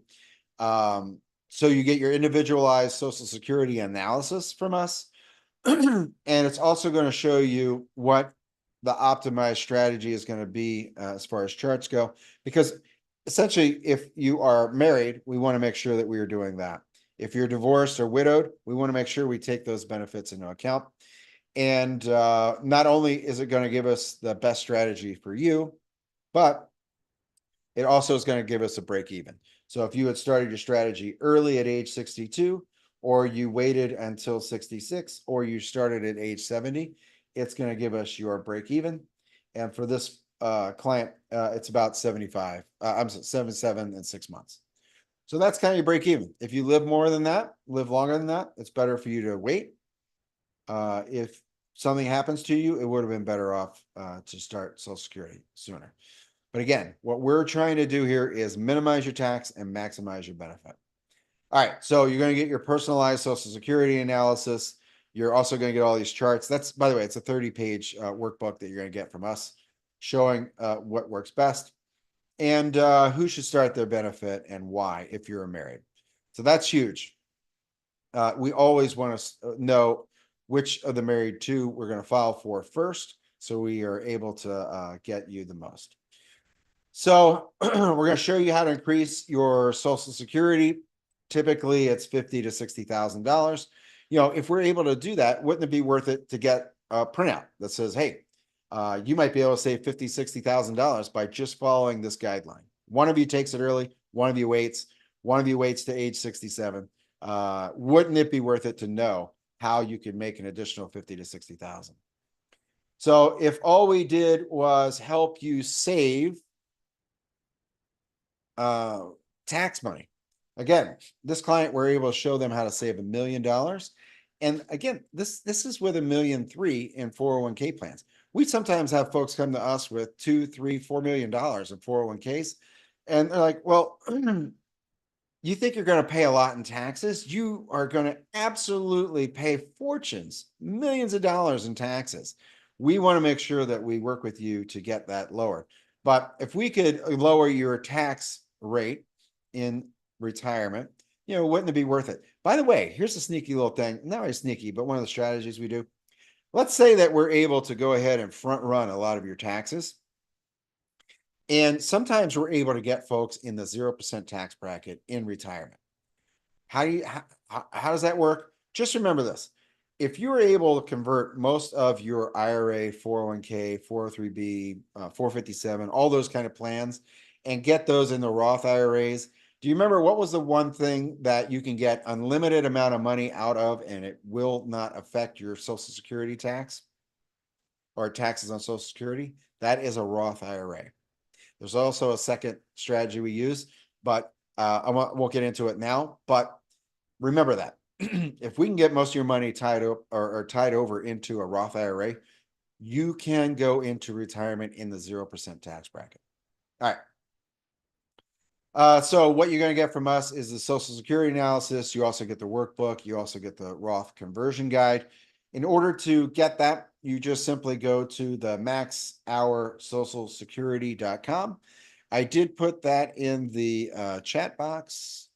So you get your individualized Social Security analysis from us. And it's also going to show you what the optimized strategy is going to be as far as charts go, because essentially, if you are married, we want to make sure that we are doing that. If you're divorced or widowed, we want to make sure we take those benefits into account. And not only is it going to give us the best strategy for you, but it also is going to give us a break even. So if you had started your strategy early at age 62, or you waited until 66, or you started at age 70, it's going to give us your break even. And for this client, it's about 75. I'm 77 and 6 months. So that's kind of your break even. If you live more than that, live longer than that, it's better for you to wait. If something happens to you, it would have been better off to start Social Security sooner. But again, what we're trying to do here is minimize your tax and maximize your benefit. All right, so you're going to get your personalized Social Security analysis. You're also going to get all these charts. That's, by the way, it's a 30-page workbook that you're going to get from us showing what works best and who should start their benefit and why if you're married. So that's huge. We always want to know which of the married two we're going to file for first, so we are able to get you the most. So we're going to show you how to increase your Social Security. Typically, it's $50,000 to $60,000. If we're able to do that, wouldn't it be worth it to get a printout that says, "Hey, you might be able to save $50,000, $60,000 by just following this guideline." One of you takes it early, one of you waits to age 67. Wouldn't it be worth it to know how you could make an additional $50,000 to $60,000? So if all we did was help you save tax money. Again, this client, we're able to show them how to save $1 million. And again, this is with $1.3 million in 401k plans. We sometimes have folks come to us with $2, $3, $4 million in 401ks. And they're like, well, you think you're going to pay a lot in taxes? You are going to absolutely pay fortunes, millions of dollars in taxes. We want to make sure that we work with you to get that lower. But if we could lower your tax rate in retirement, wouldn't it be worth it? By the way, here's a sneaky little thing, not really sneaky, but one of the strategies we do. Let's say that we're able to go ahead and front run a lot of your taxes. And sometimes we're able to get folks in the 0% tax bracket in retirement. How does that work? Just remember this. If you're able to convert most of your IRA, 401k, 403b, 457, all those kind of plans, and get those in the Roth IRAs, do you remember what was the one thing that you can get unlimited amount of money out of and it will not affect your Social Security tax or taxes on Social Security? That is a Roth IRA. There's also a second strategy we use, but I won't get into it now. But remember that if we can get most of your money tied up or tied over into a Roth IRA, you can go into retirement in the 0% tax bracket. All right. So what you're going to get from us is the Social Security analysis. You also get the workbook. You also get the Roth conversion guide. In order to get that, you just simply go to the maxhoursocialsecurity.com. I did put that in the chat box.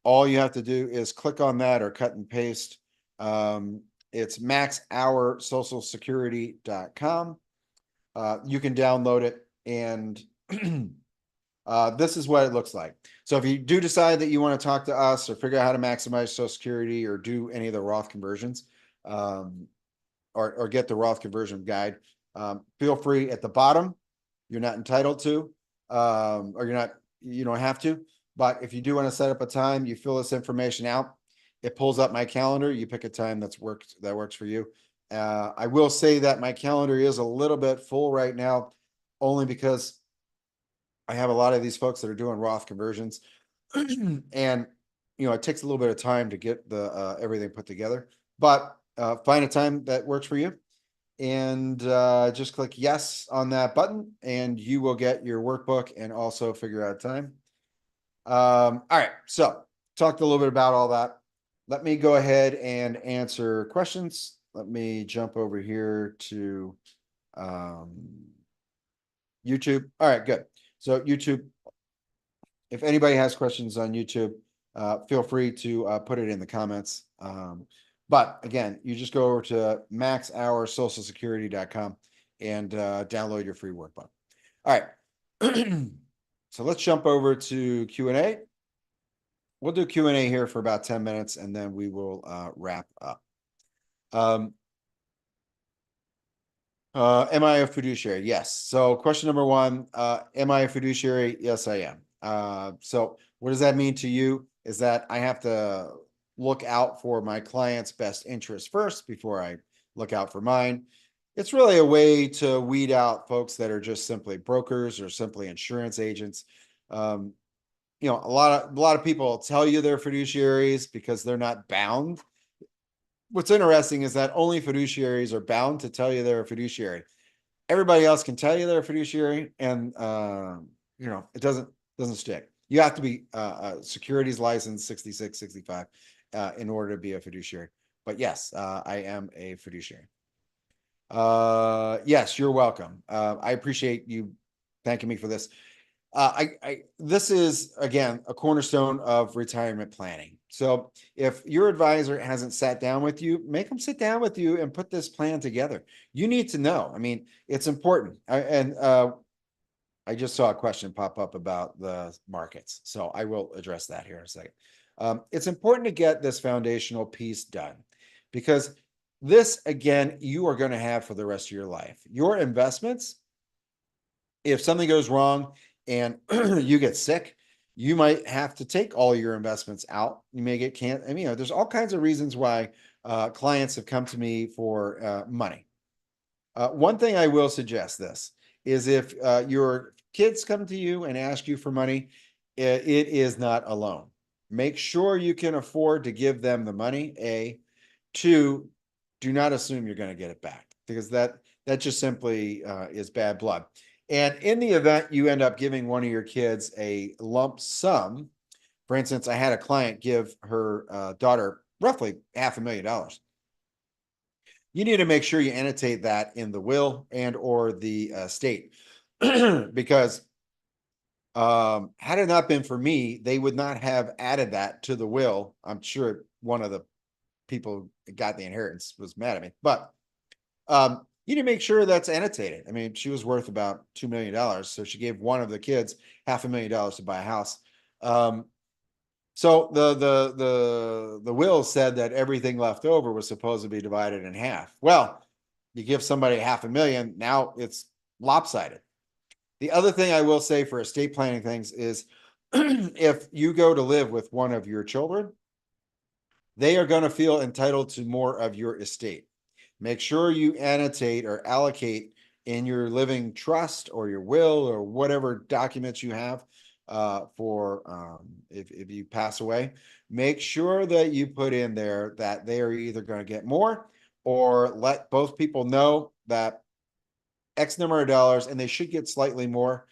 All you have to do is click on that or cut and paste. It's maxhoursocialsecurity.com. You can download it, and this is what it looks like. So if you do decide that you want to talk to us or figure out how to maximize Social Security or do any of the Roth conversions, or get the Roth conversion guide, feel free at the bottom. You're not entitled to, or you don't have to. But if you do want to set up a time, you fill this information out. It pulls up my calendar. You pick a time that works for you. I will say that my calendar is a little bit full right now, only because I have a lot of these folks that are doing Roth conversions, and it takes a little bit of time to get the everything put together. But find a time that works for you, and just click yes on that button, and you will get your workbook and also figure out time. All right, so talked a little bit about all that. Let me go ahead and answer questions. Let me jump over here to um, YouTube. All right, good. So YouTube, if anybody has questions on YouTube, feel free to put it in the comments. But again, you just go over to maxhoursocialsecurity.com and download your free workbook. All right. So let's jump over to Q&A. We'll do Q&A here for about 10 minutes and then we will wrap up. Am I a fiduciary? Yes. So question number one, am I a fiduciary? Yes, I am. So what does that mean to you? Is that I have to look out for my client's best interest first before I look out for mine. It's really a way to weed out folks that are just simply brokers or simply insurance agents. A lot of people tell you they're fiduciaries because they're not bound. What's interesting is that only fiduciaries are bound to tell you they're a fiduciary. Everybody else can tell you they're a fiduciary, and it doesn't stick. You have to be securities license 66, 65 in order to be a fiduciary. But yes, I am a fiduciary. Yes, you're welcome. I appreciate you thanking me for this. This is again a cornerstone of retirement planning. So if your advisor hasn't sat down with you, make them sit down with you and put this plan together. You need to know. I mean, it's important. I just saw a question pop up about the markets, so I will address that here in a second. It's important to get this foundational piece done because this, again, you are going to have for the rest of your life. Your investments, if something goes wrong and you get sick, you might have to take all your investments out. You may get can't. I mean, there's all kinds of reasons why clients have come to me for money. One thing I will suggest this is if your kids come to you and ask you for money, it is not a loan. Make sure you can afford to give them the money. A, two, do not assume you're going to get it back because that just simply is bad blood. And in the event you end up giving one of your kids a lump sum, for instance, I had a client give her daughter roughly $500,000. You need to make sure you annotate that in the will and or the estate because had it not been for me, they would not have added that to the will. I'm sure one of the people that got the inheritance was mad at me, but you need to make sure that's annotated. I mean, she was worth about $2 million. So she gave one of the kids $500,000 to buy a house. So the will said that everything left over was supposed to be divided in half. Well, you give somebody $500,000, now it's lopsided. The other thing I will say for estate planning things is if you go to live with one of your children, they are going to feel entitled to more of your estate. Make sure you annotate or allocate in your living trust or your will or whatever documents you have for if you pass away. Make sure that you put in there that they are either going to get more or let both people know that X number of dollars and they should get slightly more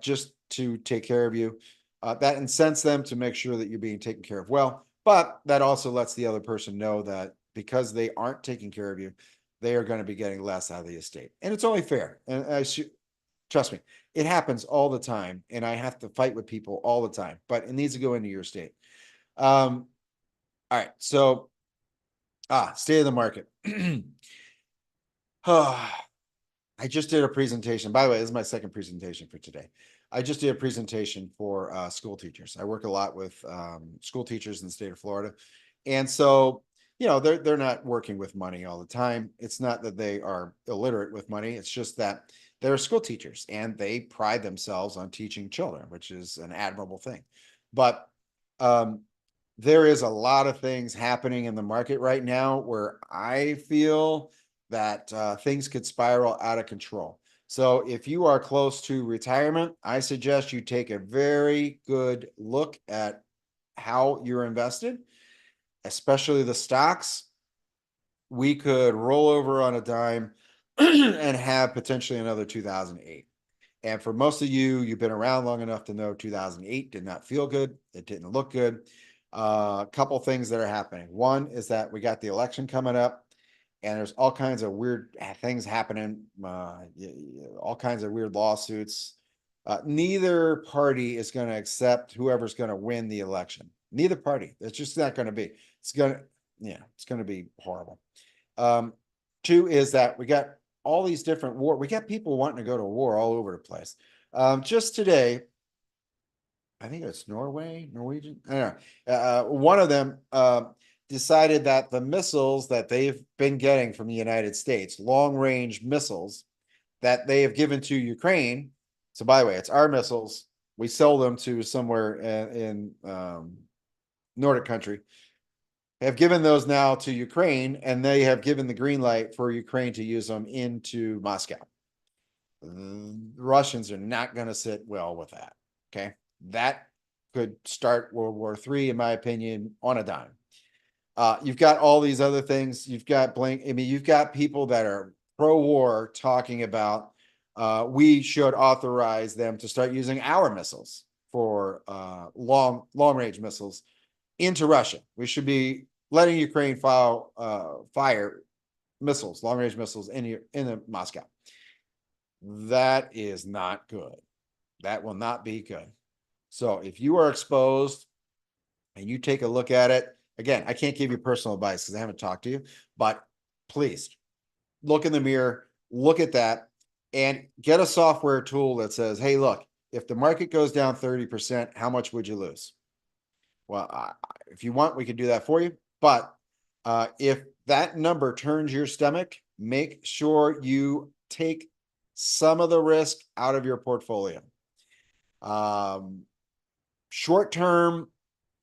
just to take care of you. That incents them to make sure that you're being taken care of well, but that also lets the other person know that because they aren't taking care of you, they are going to be getting less out of the estate. And it's only fair. And trust me, it happens all the time. And I have to fight with people all the time, but it needs to go into your estate. All right. So, state of the market. I just did a presentation. By the way, this is my second presentation for today. I just did a presentation for school teachers. I work a lot with school teachers in the state of Florida. And so, they're not working with money all the time. It's not that they are illiterate with money. It's just that they're school teachers and they pride themselves on teaching children, which is an admirable thing. But there is a lot of things happening in the market right now where I feel that things could spiral out of control. So if you are close to retirement, I suggest you take a very good look at how you're invested, especially the stocks. We could roll over on a dime and have potentially another 2008. And for most of you, you've been around long enough to know 2008 did not feel good. It didn't look good. A couple things that are happening. One is that we got the election coming up, and there's all kinds of weird things happening, all kinds of weird lawsuits. Neither party is going to accept whoever's going to win the election. Neither party. It's just not going to be. It's going to be horrible. Two is that we got all these different we got people wanting to go to war all over the place. Just today, I think it's Norwegian. I don't know. One of them decided that the missiles that they've been getting from the United States, long range missiles that they have given to Ukraine. So, by the way, it's our missiles. We sell them to somewhere in Nordic country. Have given those now to Ukraine, and they have given the green light for Ukraine to use them into Moscow. The Russians are not going to sit well with that. Okay. That could start World War III, in my opinion, on a dime. You've got all these other things. You've got you've got people that are pro-war talking about we should authorize them to start using our missiles for long-range missiles into Russia. We should be letting Ukraine fire missiles, long-range missiles in Moscow. That is not good. That will not be good. So if you are exposed and you take a look at it, again, I can't give you personal advice because I haven't talked to you, but please look in the mirror, look at that, and get a software tool that says, hey, look, if the market goes down 30%, how much would you lose? Well, if you want, we can do that for you. But if that number turns your stomach, make sure you take some of the risk out of your portfolio. Short term,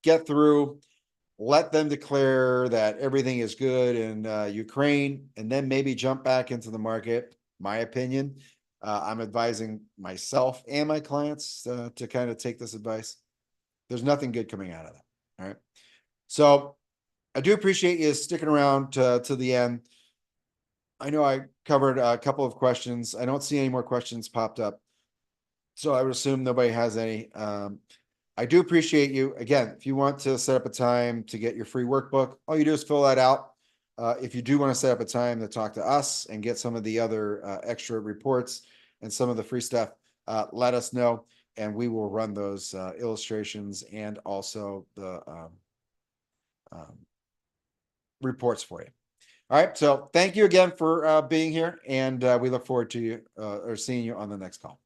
get through, let them declare that everything is good in Ukraine, and then maybe jump back into the market. My opinion, I'm advising myself and my clients to kind of take this advice. There's nothing good coming out of that. All right. So I do appreciate you sticking around to the end. I know I covered a couple of questions. I don't see any more questions popped up, so I would assume nobody has any. I do appreciate you. Again, if you want to set up a time to get your free workbook, all you do is fill that out. If you do want to set up a time to talk to us and get some of the other extra reports and some of the free stuff, let us know, and we will run those illustrations and also the reports for you. All right. So thank you again for being here, and we look forward to you or seeing you on the next call.